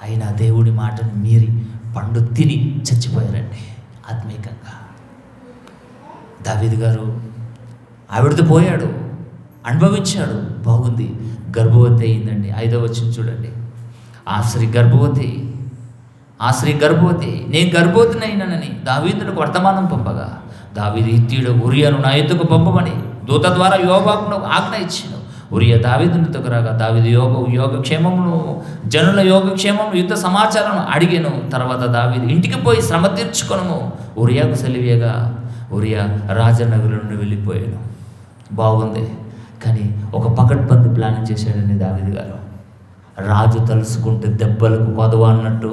అయినా దేవుడి మాటను మీరి పండు తిని చచ్చిపోయారండి ఆత్మీయంగా. దావీదు గారు ఆవిడతో పోయాడు, అనుభవించాడు, బాగుంది. గర్భవతి అయిందండి. 5వ వచనం చూడండి. ఆ స్త్రీ గర్భవతి నేను గర్భవతినైనానని దావీదుకు వర్తమానం పంపగా దావీదు హిత్తీయుడు ఉరియాను నా ఎద్దుకు పంపమని దూత ద్వారా యోవాబుకు ఆజ్ఞ ఇచ్చాను. ఉరియా దావీదుని రాగా దావీదు యోగక్షేమమును జనుల యోగక్షేమము యుద్ధ సమాచారం అడిగాను. తర్వాత దావీదు ఇంటికి పోయి శ్రమ తీర్చుకొను ఉరియాకు సెలివేగా ఉరియా రాజనగర్ నుండి వెళ్ళిపోయాను. బాగుంది. కానీ ఒక పకడ్బందీ ప్లాన్ చేశాడండి దావీదు గారు. రాజు తలుసుకుంటే దెబ్బలకు కొదవ అన్నట్టు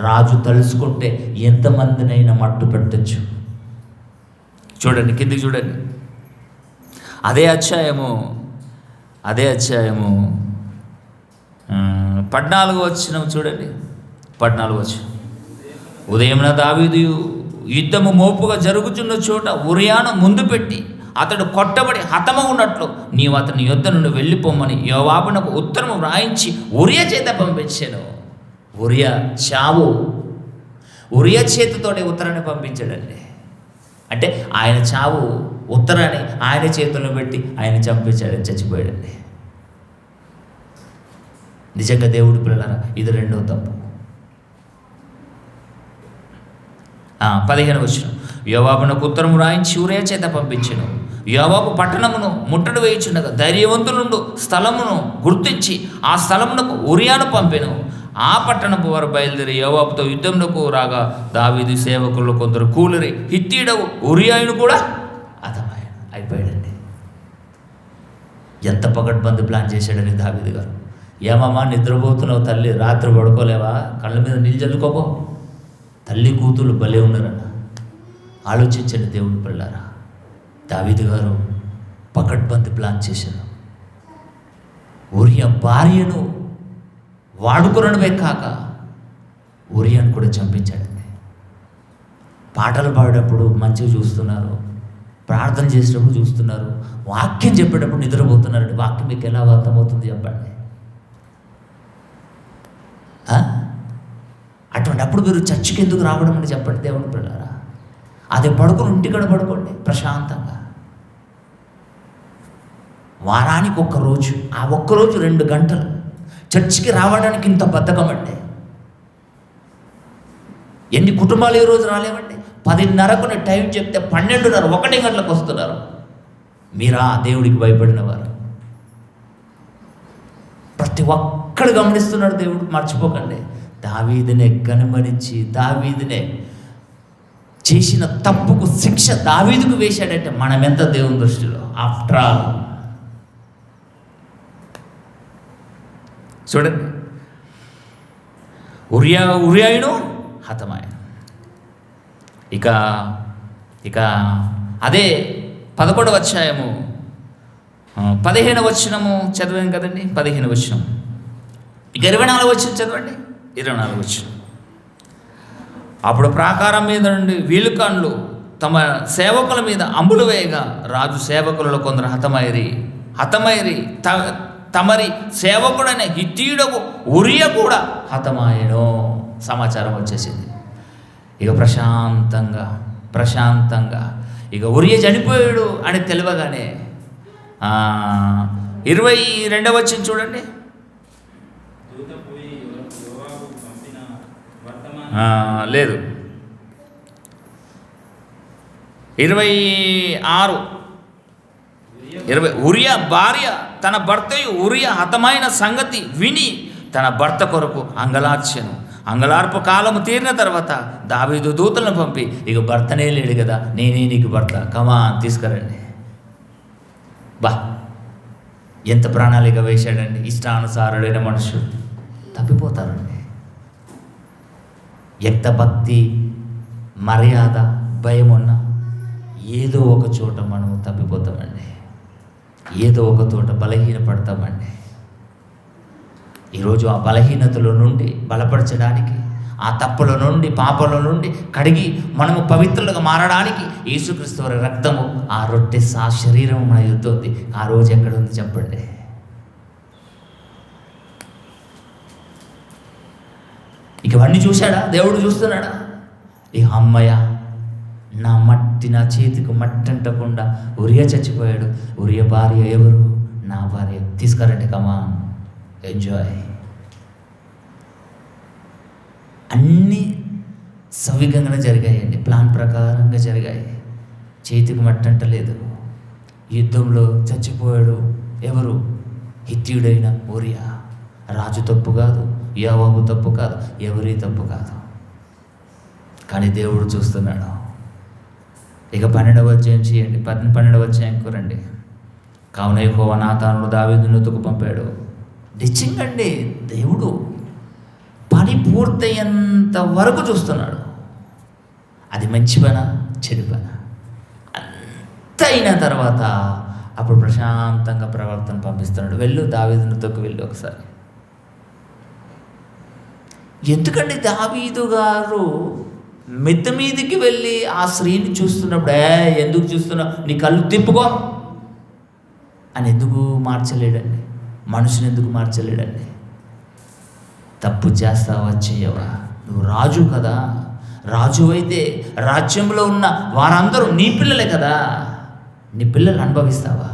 రాజు తలుసుకుంటే ఎంతమందినైనా మట్టు పెట్టచ్చు. చూడండి, కిందికి చూడండి. అదే అధ్యాయము 14వ వచనం చూడండి. 14వ వచనం. ఉదయమున దావీదు యుద్ధము మోపుగా జరుగుతున్న చోట ఉరియాను ముందు పెట్టి అతడు కొట్టబడి హతమగున్నట్లు నీవు అతని యుద్ధ నుండి వెళ్ళిపోమని యోవాబునకు ఉత్తరము వ్రాయించి ఉరియా చేత పంపించాను. ఉరియా చేతితోనే ఉత్తరాన్ని పంపించాడండి. అంటే ఆయన చావు ఉత్తరాన్ని ఆయన చేతుల్లో పెట్టి ఆయన చంపించాడని చచ్చిపోయాడండి. నిజంగా దేవుడి పిల్లలారా, ఇది 2వ తప్పు. 15వ వచనం. యోవాబునకు ఉత్తరము రాయించి ఊరియా చేత పంపించెను. యోవాబు పట్టణమును ముట్టడి వేయుచుండగా ధైర్యవంతులుండు స్థలమును గుర్తించి ఆ స్థలమునకు ఊరియాను పంపెను. ఆ పట్టణపు వారు బయలుదేరి యోవాబుతో యుద్ధమునకు రాగా దావీదు సేవకులు కొందరు కూలిరి హిత్తీయుడవు ఊరియాను కూడా అయిపోయాడండి. ఎంత పకడ్బందీ ప్లాన్ చేశాడని దావీదు గారు. ఏమమ్మా నిద్రపోతున్నావు తల్లి, రాత్రి పడుకోలేవా, కళ్ళ మీద నీళ్ళు చల్లుకోపో. తల్లి కూతురు భలే ఉన్నారన్న. ఆలోచించండి దేవుని పిల్లారా. దావీదు గారు పకడ్బందీ ప్లాన్ చేశారు. ఊరియా భార్యను వాడుకునడమే కాక ఊరియాను కూడా చంపించాడండి. పాటలు పాడేటప్పుడు మంచిగా చూస్తున్నారు, ప్రార్థన చేసేటప్పుడు చూస్తున్నారు, వాక్యం చెప్పేటప్పుడు నిద్రపోతున్నారండి. వాక్యం మీకు ఎలా అర్థమవుతుంది చెప్పండి? అటువంటి అప్పుడు మీరు చర్చికి ఎందుకు రావడం అని చెప్పండి దేవుని పిల్లారా. అదే పడుకుని ఇంటికాడ పడుకోండి ప్రశాంతంగా. వారానికి ఒక్కరోజు, ఆ ఒక్కరోజు 2 గంటలు చర్చికి రావడానికి ఇంత బద్ధకం అండి. ఎన్ని కుటుంబాలు ఈ రోజు రాలేవండి? 10:30కు టైం చెప్తే 12:30 1 గంటలకు వస్తున్నారు. మీరా దేవుడికి భయపడిన వారు? ప్రతి ఒక్కడు గమనిస్తున్నాడు దేవుడు, మర్చిపోకండి. దావీదునే కనుమరించి దావీదునే చేసిన తప్పుకు శిక్ష దావీదుకు వేశాడంటే మనమెంత దేవుని దృష్టిలో. ఆఫ్టర్ ఆల్ చూడండి, ఉరియాయును హతమాయను. ఇక అదే 11వ అధ్యాయము 15వ వచనము చదివాం కదండి. 15వ వచనం. ఇక 24వ వచనం చదవండి. 24వ వచనం. అప్పుడు ప్రాకారం మీద నుండి వీలుకాండ్లు తమ సేవకుల మీద అంబులు వేయగా రాజు సేవకులలో కొందరు హతమైరి తమరి సేవకుడనే హిత్తీయుడకు ఉరియా కూడా హతమాయను. సమాచారం వచ్చేసింది. ఇక ప్రశాంతంగా ఇక ఉరియా చనిపోయాడు అని తెలియగానే 22వ వచనం చూడండి. లేదు, 26. ఉరియా భార్య తన భర్తయు ఉరియా హతమైన సంగతి విని తన భర్త కొరకు అంగలార్చెను. అంగలార్పు కాలము తీరిన తర్వాత దావీదు దూతలను పంపి, ఇక భర్తనే లేడు కదా, నేనే నీకు భర్త, కమా తీసుకురండి. ఎంత ప్రణాళిక వేశాడండి. ఇష్టానుసారుడైన మనుషులు తప్పిపోతారండి. ఎంత భక్తి, మర్యాద, భయం ఉన్నా ఏదో ఒక చోట మనం తప్పిపోతామండి. ఏదో ఒక చోట బలహీనపడతామండి. ఈరోజు ఆ బలహీనతల నుండి బలపరచడానికి, ఆ తప్పుల నుండి పాపల నుండి కడిగి మనము పవిత్రులుగా మారడానికి యేసుక్రీస్తు వారి రక్తము, ఆ రొట్టె శరీరం మన యుద్ధం. ఆ రోజు ఎక్కడ ఉంది చెప్పండి? ఇక ఇవన్నీ చూశాడా దేవుడు? చూస్తున్నాడా? ఇక అమ్మయ్య, నా చేతికి మట్టి అంటకుండా ఉరియా చచ్చిపోయాడు. ఉరియా భార్య ఎవరు? నా భార్య. తీసుకురండి, కమాన్, ఎంజాయ్. అన్నీ సవికంగానే జరిగాయండి, ప్లాన్ ప్రకారంగా జరిగాయి. చేతికి మట్టంటలేదు. యుద్ధంలో చచ్చిపోయాడు ఎవరు? హిత్తీయుడైన ఉరియా. రాజు తప్పు కాదు, యోవాబు తప్పు కాదు, ఎవరి తప్పు కాదు. కానీ దేవుడు చూస్తున్నాడు. ఇక 12వ అధ్యాయం చేయండి. 12వ అధ్యాయంకు రండి. కావున యెహోవా నాతానుడు దావీదును ఎత్తుకు పంపాడు. నిజంగండి, దేవుడు పని పూర్తయ్యేంత వరకు చూస్తున్నాడు. అది మంచి పనా చెడు పనా అంత అయిన తర్వాత అప్పుడు ప్రశాంతంగా ప్రవర్తన పంపిస్తున్నాడు. వెళ్ళు, దావీదును తొక్కు వెళ్ళు ఒకసారి. ఎందుకండి దావీదు గారు మిద్దె మీదకి వెళ్ళి ఆ స్త్రీని చూస్తున్నప్పుడు, ఎందుకు చూస్తున్నావు, నీ కళ్ళు తిప్పుకో అని ఎందుకు మార్చలేడండి? మనుషుని ఎందుకు మార్చలేడండి? తప్పు చేస్తావా చెయ్యవా? నువ్వు రాజు కదా, రాజు అయితే రాజ్యంలో ఉన్న వారందరూ నీ పిల్లలే కదా, నీ పిల్లలు అనుభవిస్తావా?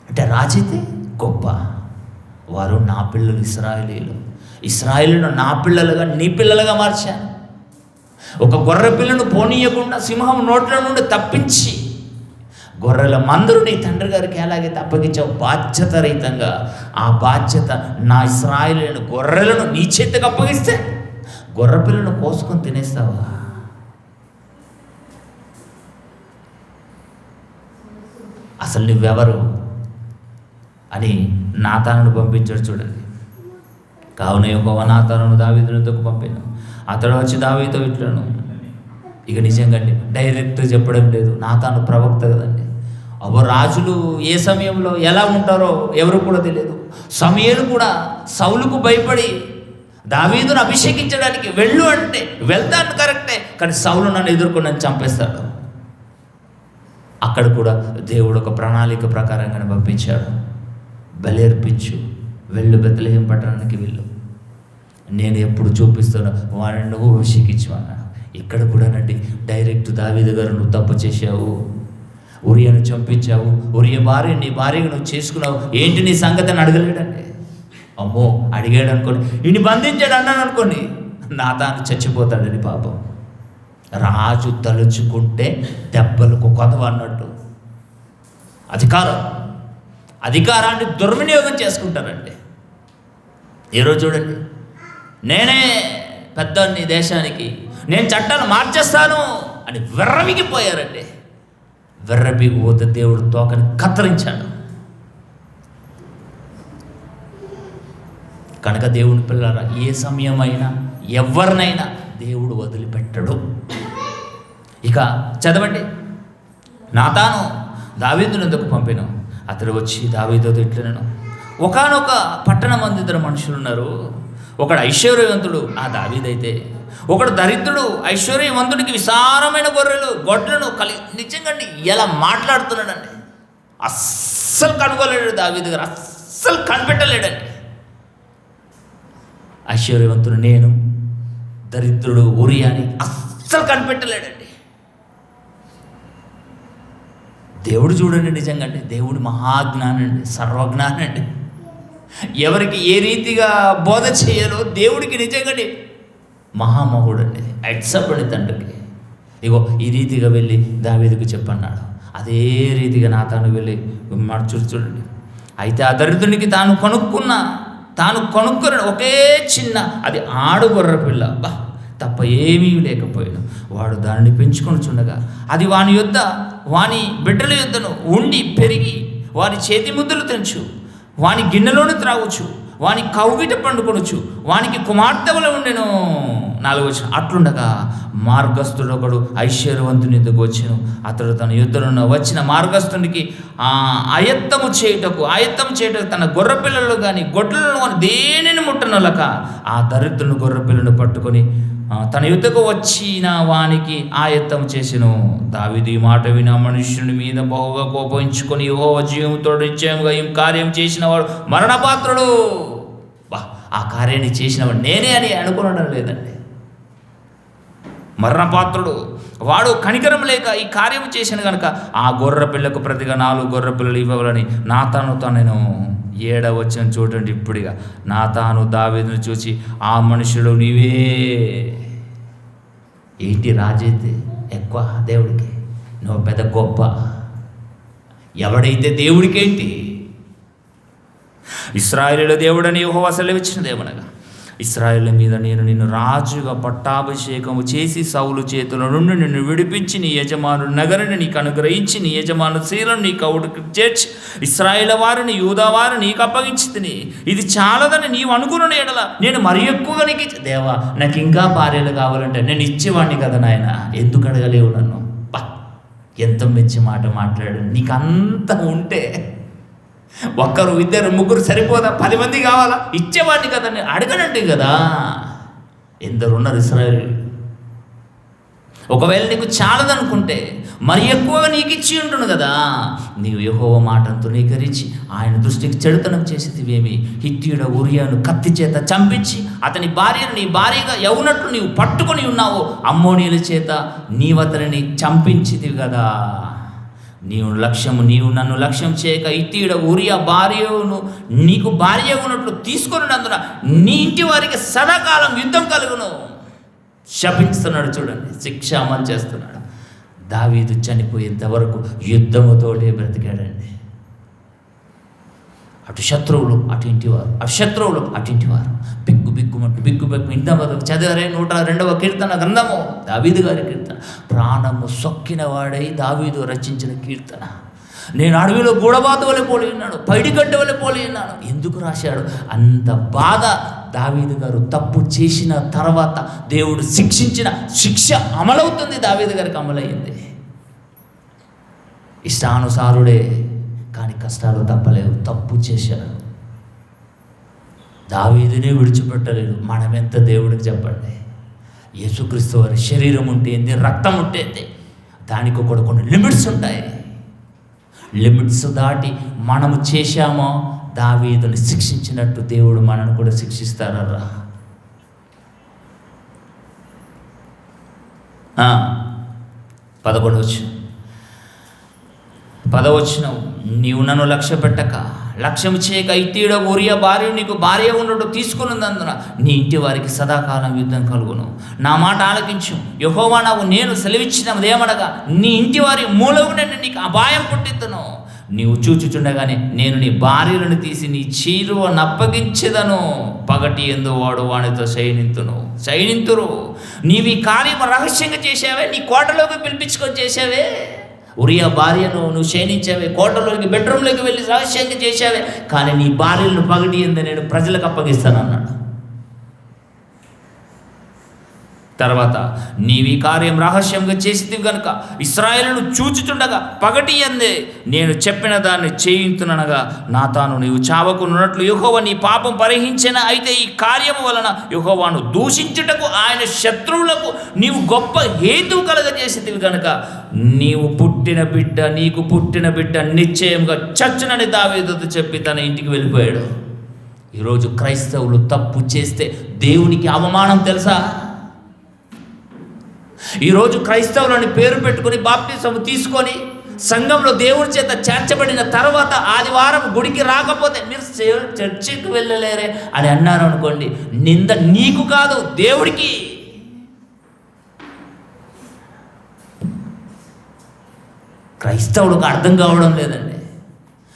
అంటే రాజైతే గొప్ప, వారు నా పిల్లలు ఇశ్రాయేలీయులు, ఇశ్రాయేలును నా పిల్లలుగా నీ పిల్లలుగా మార్చాను. ఒక గొర్రె పిల్లను పోనీయకుండా సింహం నోట్ల నుండి తప్పించి గొర్రెల మందరు నీ తండ్రి గారికి ఎలాగైతే అప్పగించావు బాధ్యత రహితంగా, ఆ బాధ్యత నా ఇశ్రాయేలు గొర్రెలను నీ చేతికి అప్పగిస్తే గొర్రె పిల్లను కోసుకొని తినేస్తావా? అసలు నువ్వెవరు అని నాతానును పంపించాడు. చూడండి, కావున యెహోవా నాతానును దావీదునితో పంపాను. అతడు వచ్చి దావీదుతో ఇట్లను, ఇక నిజంగా అండి డైరెక్ట్ చెప్పడం లేదు, నాతాను ప్రవక్త కదండి. రాజులు ఏ సమయంలో ఎలా ఉంటారో ఎవరు కూడా తెలియదు. సమూయేలు కూడా సౌలుకు భయపడి దావీదును అభిషేకించడానికి వెళ్ళు అంటే వెళ్తాను కరెక్టే, కానీ సౌలు నన్ను ఎదుర్కొని నన్ను చంపేస్తాడు. అక్కడ కూడా దేవుడు ఒక ప్రణాళిక ప్రకారంగానే పంపించాడు. బలి వెళ్ళు, బెత్లెహేము పట్టణానికి వెళ్ళు, నేను ఎప్పుడు చూపిస్తానో వాడిని నువ్వు అభిషేకించు అన్నాడు. ఇక్కడ కూడానండి డైరెక్ట్ దావీదు గారు నువ్వు తప్పు చేశావు, ఉరియను చంపించావు, ఉరియ భార్య నీ భార్యగా నువ్వు చేసుకున్నావు, ఏంటి నీ సంగతి అని అడగలేడండి. అమ్మో అడిగాడు అనుకోండి, ఇన్ని బంధించాడు అన్నాను అనుకోండి, నాతాను చచ్చిపోతాడని పాపం. రాజు తలుచుకుంటే దెబ్బలకు కొదవ అన్నట్టు అధికారాన్ని దుర్వినియోగం చేసుకుంటారండి. ఈరోజు చూడండి, నేనే పెద్దాన్ని దేశానికి, నేను చట్టాలు మార్చేస్తాను అని విర్రవిగిపోయారండి. విర్రబిగిపోతే దేవుడు తోకని కత్తిరించాడు. కనుక దేవుని పిల్లరా, ఏ సమయమైనా ఎవరినైనా దేవుడు వదిలిపెట్టడు. ఇక చదవండి, నాతాను దావీదుని ఎందుకు పంపాను? అతడు వచ్చి దావీదుతో ఇట్లనెను, ఒకానొక పట్టణం మంది ఇద్దరు మనుషులు ఉన్నారు. ఒకడు ఐశ్వర్యవంతుడు, ఆ దావీదైతే, ఒకడు దరిద్రుడు. ఐశ్వర్యవంతుడికి విశాలమైన గొర్రెలు గొడ్లను నిజంగా ఎలా మాట్లాడుతున్నాడండి, అస్సలు కనుగోలేడు. దావీదు గారు అస్సలు కనిపెట్టలేడండి. ఐశ్వర్యవంతుడు నేను, దరిద్రుడు ఉరియా అని అస్సలు కనిపెట్టలేడండి. దేవుడు చూడండి, నిజంగా అండి దేవుడు మహాజ్ఞానండి, సర్వజ్ఞానండి. ఎవరికి ఏ రీతిగా బోధ చేయాలో దేవుడికి నిజంగానే మహామహుడండి. ఎడ్సపడి తండ్రికి, ఇగో ఈ రీతిగా వెళ్ళి దావీదుకు చెప్పన్నాడు. అదే రీతిగా నాతాను వెళ్ళి చూడండి. అయితే ఆ దరిద్రునికి తాను కొనుక్కున్న ఒకే చిన్న అది ఆడు గొర్రె పిల్ల తప్ప ఏమీ లేకపోయాను. వాడు దానిని పెంచుకొని చుండగా అది వాని బిడ్డల యొద్దను ఉండి పెరిగి వాని చేతి ముద్దలు తెంచు, వాని గిన్నెలోని త్రాగొచ్చు, వాని కౌగిట పండుకొనొచ్చు, వానికి కుమార్తెవల ఉండెను. 4 వచనం. అట్లుండగా మార్గస్థుడు ఒకడు ఐశ్వర్యవంతుని ఎదుగు వచ్చెను. అతడు తన యుద్ధనున్న వచ్చిన మార్గస్థునికి ఆయత్తము చేయుటకు తన గొర్రెపిల్లలు కానీ గొడ్లను కానీ దేనిని ముట్టనొలక ఆ దరిద్రుని గొర్రెపిల్లను పట్టుకొని తన యుద్ధకు వచ్చిన వానికి ఆయత్తం చేసెను. దావీదు ఈ మాట విన మనుష్యుని మీద బహుగా కోపించుకొని, యెహోవా జీవంతో నిశ్చయముగా ఈ కార్యం చేసిన వాడు మరణపాత్రుడు. ఆ కార్యాన్ని చేసినవాడు నేనే అని అనుకోవడం లేదండి. మరణపాత్రుడు వాడు కనికరం లేక ఈ కార్యం చేసిన కనుక ఆ గొర్రె పిల్లకు ప్రతిగా 4 గొర్రె పిల్లలు ఇవ్వవాలని నాతానుతో నేను 7వ వచనం చూడండి. ఇప్పుడుగా నాతాను దావీదును చూసి, ఆ మనుషులు నీవే. ఏంటి రాజైతే ఎక్కువ దేవుడికి, నువ్వు పెద్ద గొప్ప. ఎవడైతే దేవుడికేంటి? ఇశ్రాయేలు దేవుడని యెహోవా సెలవిచ్చినదేమనగా, ఇశ్రాయేలు మీద నేను నిన్ను రాజుగా పట్టాభిషేకము చేసి సౌలు చేతుల నుండి నిన్ను విడిపించి నీ యజమాను నగరుని నీకు అనుగ్రహించి నీ యజమాను శీలను నీ కౌడుకు చేర్చి ఇశ్రాయేలు వారిని యూదా వారిని నీకు అప్పగించి తిని ఇది చాలదని నీవు అనుకున్న ఎడల నేను మరి ఎక్కువగా నీకు దేవా నాకు ఇంకా భార్యలు కావాలంటే నేను ఇచ్చేవాడిని కదా నాయన, ఎందుకు అడగలేవు నన్ను? ఎంత మంచి మాట మాట్లాడు. నీకు అంత ఉంటే 1 2 3 సరిపోదా? 10 మంది కావాలా? ఇచ్చేవాడిని కదా, నేను అడగనంటే కదా. ఎందరున్నారు ఇశ్రాయేలు. ఒకవేళ నీకు చాలదనుకుంటే మరి ఎక్కువగా నీకు ఇచ్చి ఉంటును కదా. నీవు యెహోవా మాటను తృణీకరించి ఆయన దృష్టికి చెడుతనం చేసేదివేమి? హిత్తీయుడ ఉరియాను కత్తి చేత చంపించి అతని భార్యను నీ భార్యగా యవ్వునట్లు నీవు పట్టుకొని ఉన్నావు. అమ్మోనీయుల చేత నీవతనిని చంపించితివి కదా. నీవు నన్ను లక్ష్యం చేయక హిత్తీయుడ ఉరియా భార్యను నీకు భార్య ఉన్నట్లు తీసుకొనినందున నీ ఇంటి వారికి సదాకాలం యుద్ధం కలుగును. శపిస్తున్నాడు. చూడండి, శిక్ష అమలు చేస్తున్నాడు. దావీదు చనిపోయేంత వరకు యుద్ధముతోటే బ్రతికాడండి. అటు శత్రువులు అటు ఇంటివారు, అటు శత్రువులు అటు ఇంటివారు. బిగ్గు ఇంతవరకు చదివారే 102వ కీర్తన గ్రంథము, దావీదు గారి కీర్తన. ప్రాణము సొక్కిన వాడై దావీదు రచించిన కీర్తన. నేను అడవిలో గూడబాత వలె పోలి ఉన్నాను, పైడిగడ్డ వలె పోలి ఉన్నాను. ఎందుకు రాశాడు? అంత బాధ. దావీదు గారు తప్పు చేసిన తర్వాత దేవుడు శిక్షించిన శిక్ష అమలవుతుంది. దావీదు గారికి అమలయ్యింది. ఇష్టానుసారుడే, కానీ కష్టాలు తప్పలేవు. తప్పు చేశాడు. దావీదునే విడిచిపెట్టలేడు. మనమెంత దేవుడికి చెప్పండి. యేసుక్రీస్తు వారి శరీరం ఉంటే ఏంది, రక్తం ఉంటే ఏంది, దానికి కూడా కొన్ని లిమిట్స్ ఉంటాయి. లిమిట్స్ దాటి మనము చేశామో దావీదుని శిక్షించినట్టు దేవుడు మనను కూడా శిక్షిస్తారా? 10 నీవు నన్ను లక్ష్య పెట్టక, లక్ష్యం చేయక ఇత్తీడ ఊరియా భార్య నీకు భార్య ఉండటం తీసుకున్నందున నీ ఇంటి వారికి సదాకాలం యుద్ధం కలుగును. నా మాట ఆలకించు. యెహోవా నేను సెలవిచ్చినదేమనగా, నీ ఇంటి వారి మూలము నేను నీకు అపాయం పుట్టిద్దును. నీవు చూచుచుండగానే నేను నీ భార్యలను తీసి నీ చీరువను అప్పగించెదను. పగటి యందు వాడు వానితో శయనింతురు. నీవు ఈ కార్యం రహస్యంగా చేసావే, నీ కోటలోకి పిలిపించుకొని చేసావే. ఉరియా భార్యను నువ్వు శయనించావే, కోటలోకి బెడ్రూమ్లోకి వెళ్ళి రహస్యంగా చేశావే. కానీ నీ భార్యలను పగటి యందు నేను ప్రజలకు అప్పగిస్తాను అన్నాడు. తర్వాత నీవు ఈ కార్యం రహస్యంగా చేసితివి గనుక ఇశ్రాయేలును చూచుచుండగా పగటి యందే నేను చెప్పిన దాన్ని చేయించుననగా నాతాను నీవు చావకున్నట్లు యెహోవా నీ పాపం పరిహరించెనా. అయితే ఈ కార్యము వలన యెహోవాను దూషించుటకు ఆయన శత్రువులకు నీవు గొప్ప హేతువు కలగజేసితివి గనుక నీకు పుట్టిన బిడ్డ నిశ్చయంగా చచ్చునని దావీదుతో చెప్పి తన ఇంటికి వెళ్ళిపోయాడు. ఈరోజు క్రైస్తవులు తప్పు చేస్తే దేవునికి అవమానం తెలుసా? ఈరోజు క్రైస్తవులని పేరు పెట్టుకొని బాప్టిజం తీసుకొని సంఘంలో దేవుడి చేత చేర్చబడిన తర్వాత ఆదివారం గుడికి రాకపోతే మీరు చర్చికి వెళ్ళలేరే అని అన్నారు అనుకోండి, నింద నీకు కాదు దేవుడికి. క్రైస్తవుడికి అర్థం కావడం లేదండి.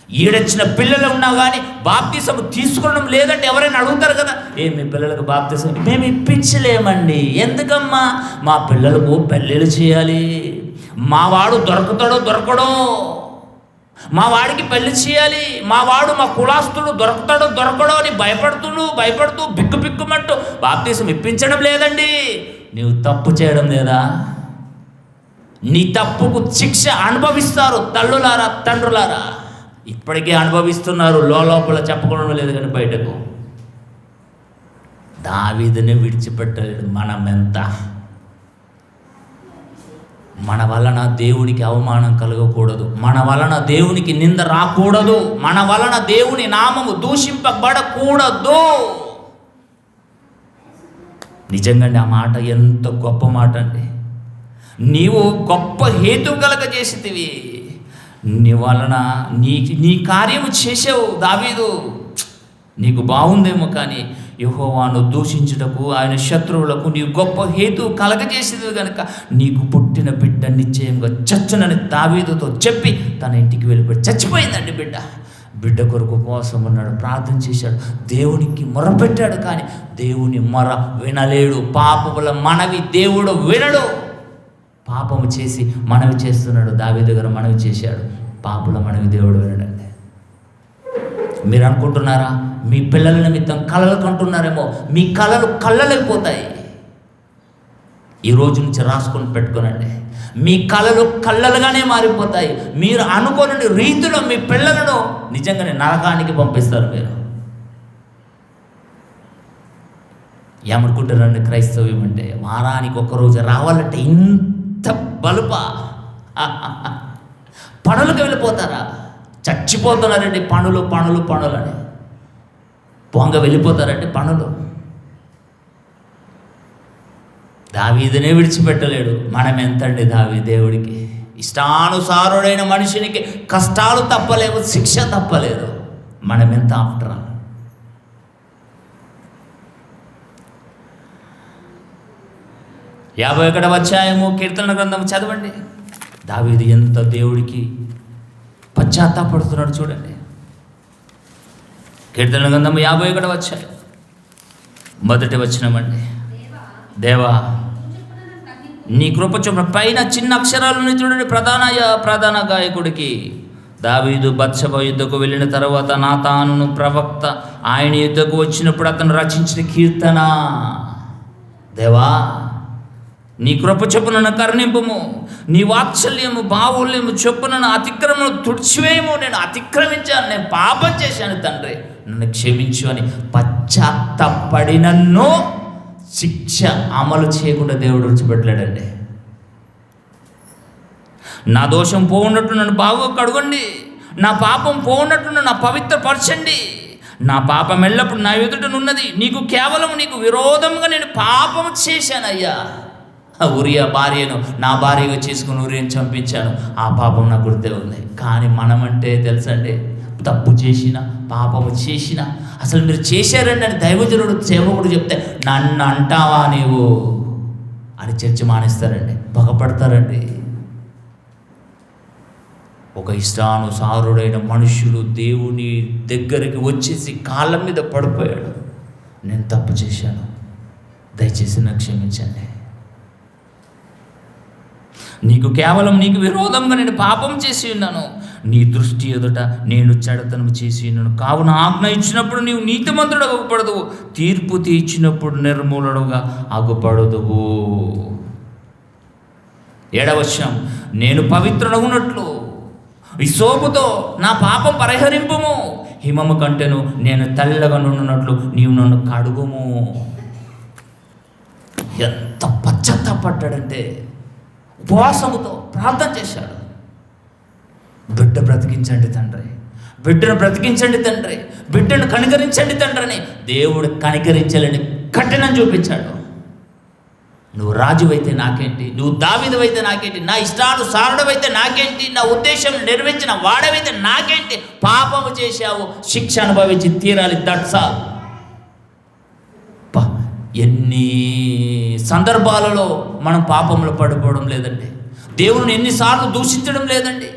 ఈడొచ్చిన పిల్లలు ఉన్నా కానీ బాప్తిసం తీసుకోవడం లేదంటే ఎవరైనా అడుగుతారు కదా, మీ పిల్లలకు బాప్తిసం మేము ఇప్పించలేమండి. ఎందుకమ్మా? మా పిల్లలకు పెళ్ళిళ్ళు చేయాలి, మా వాడు దొరకడో, మా వాడికి పెళ్లి చేయాలి, మా కులాస్తుడు దొరకడో అని భయపడుతూ బిక్కుమంటూ బాప్తిసం ఇప్పించడం లేదండి. నీవు తప్పు చేయడం లేదా? నీ తప్పుకు శిక్ష అనుభవిస్తారు తల్లులారా, తండ్రులారా. ఇప్పటికే అనుభవిస్తున్నారు, లోపల చెప్పుకోవడం లేదు కానీ బయటకు. దావీదుని విడిచిపెట్టలేడు. మనమెంత? మన వలన దేవునికి అవమానం కలగకూడదు, మన వలన దేవునికి నింద రాకూడదు, మన వలన దేవుని నామము దూషింపబడకూడదు. నిజంగా ఆ మాట ఎంత గొప్ప మాట అండి. నీవు గొప్ప హేతు కలగజేసితివి. నీ వలన నీ కార్యము చేసావు దావీదు. నీకు బాగుందేమో, కానీ యెహోవాను దూషించుటకు ఆయన శత్రువులకు నీవు గొప్ప హేతు కలగజేసేది కనుక నీకు పుట్టిన బిడ్డ నిశ్చయంగా చచ్చునని దావీదుతో చెప్పి తన ఇంటికి వెళ్ళిపోయి చచ్చిపోయిందండి బిడ్డ కొరకు ఉపవాసం ఉన్నాడు, ప్రార్థన చేశాడు, దేవునికి మొరపెట్టాడు. కానీ దేవుని మొర వినలేడు. పాపముల మనవి దేవుడు వినడు. పాపము చేసి మనవి చేస్తున్నాడు. దావీదు గారు మనవి చేశాడు, పాపుల మనవి దేవుడు వినడండి. మీరు అనుకుంటున్నారా మీ పిల్లల నిమిత్తం కలలు కంటున్నారేమో? మీ కళ్ళలైపోతాయి. ఈ రోజు నుంచి రాసుకొని పెట్టుకోనండి. మీ కళలు కళ్ళలుగానే మారిపోతాయి. మీరు అనుకోని రీతిలో మీ పిల్లలను నిజంగానే నరకానికి పంపిస్తారు. మీరు ఏమనుకుంటారండి క్రైస్తవ్యం అంటే? వారానికి ఒక్కరోజు రావాలంటే ఇంత బలుప? పనులకు వెళ్ళిపోతారా? చచ్చిపోతున్నారండి పనులు అని పొంగ వెళ్ళిపోతారండి పనులు. దావీదునే విడిచిపెట్టలేడు. మనం ఎంతండి దేవుడికి ఇష్టానుసారుడైన మనిషినికి కష్టాలు తప్పలేవు, శిక్ష తప్పలేదు. మనం ఎంత ఆఫ్టర్ ఆల్. 51వ అధ్యాయము కీర్తన గ్రంథం చదవండి. దావీదు ఎంత దేవుడికి పశ్చాత్తాపడుతున్నాడు చూడండి. కీర్తన గ్రంథం 51వ అధ్యాయం మొదటి వచనమండి. దేవా నీ కృప చొప్పున, పైన చిన్న అక్షరాలను చూడండి. ప్రధాన గాయకుడికి దావీదు బత్షెబ యుద్ధకు వెళ్ళిన తర్వాత నాతానును ప్రవక్త ఆయన యుద్ధకు వచ్చినప్పుడు అతను రచించిన కీర్తన. దేవా నీ కృప చొప్పున నన్ను కరుణింపుము, నీ వాత్సల్యము బాహుల్యము చొప్పున నన్ను అతిక్రమను తుడిచివేయము. నేను అతిక్రమించాను, నేను పాపం చేశాను తండ్రి, నన్ను క్షమించు అని పశ్చాత్తపడినను శిక్ష అమలు చేయకుండా దేవుడు విడిచిపెట్టలేడండి. నా దోషం పోవున్నట్టు నన్ను బాగా కడుగండి, నా పాపం పోవున్నట్టు నన్ను పవిత్రపరచండి. నా పాపం ఎల్లప్పుడు నా ఎదుటనున్నది, నీకు విరోధంగా నేను పాపం చేశానయ్యా. ఉరియా భార్యను నా భార్యగా చేసుకుని ఉరియను చంపించాను, ఆ పాపం నాకు గుర్తే ఉంది. కానీ మనమంటే తెలుసండి, తప్పు చేసిన పాపము చేసిన, అసలు మీరు చేశారండి అని దైవజనుడు సేవకుడు చెప్తే నన్ను అంటావా నీవు అని చర్చ మానేస్తారండి, పగపడతారండి. ఒక ఇష్టానుసారుడైన మనుష్యుడు దేవుని దగ్గరికి వచ్చేసి కాళ్ళ మీద పడిపోయాడు. నేను తప్పు చేశాను, దయచేసి నాకు క్షమించండి. నీకు విరోధంగా నేను పాపం చేసి ఉన్నాను, నీ దృష్టి ఎదుట నేను చెడతనం చేసి ఉన్నాను. కావున ఆజ్ఞ ఇచ్చినప్పుడు నీవు నీతిమంతుడు అగుపడదువు, తీర్పు తీర్చినప్పుడు నిర్మూలనుగా అగుపడదువు. 7వ వచనం, నేను పవిత్రుడగునట్లు ఈ సోపుతో నా పాపం పరిహరింపుము, హిమము కంటేను నేను తెల్లగా నుండినట్లు నీవు నన్ను కడుగుము. ఎంత పశ్చాత్తాపడ్డాడంటే ఉపవాసముతో ప్రార్థన చేశాడు. బిడ్డ బ్రతికించండి తండ్రి, బిడ్డను బ్రతికించండి తండ్రి, బిడ్డను కనికరించండి తండ్రి అని దేవుడు కనికరించాలని కఠినం చూపించాడు. నువ్వు రాజువైతే నాకేంటి, నువ్వు దావీదువైతే నాకేంటి, నా ఇష్టానుసారుడవైతే నాకేంటి, నా ఉద్దేశం నెరవేర్చిన వాడవైతే నాకేంటి, పాపము చేశావు, శిక్ష అనుభవించి తీరాలి, దట్సా. ఎన్ని సందర్భాలలో మనం పాపంలో పడిపోవడం లేదండి, దేవుడిని ఎన్నిసార్లు దూషించడం లేదండి,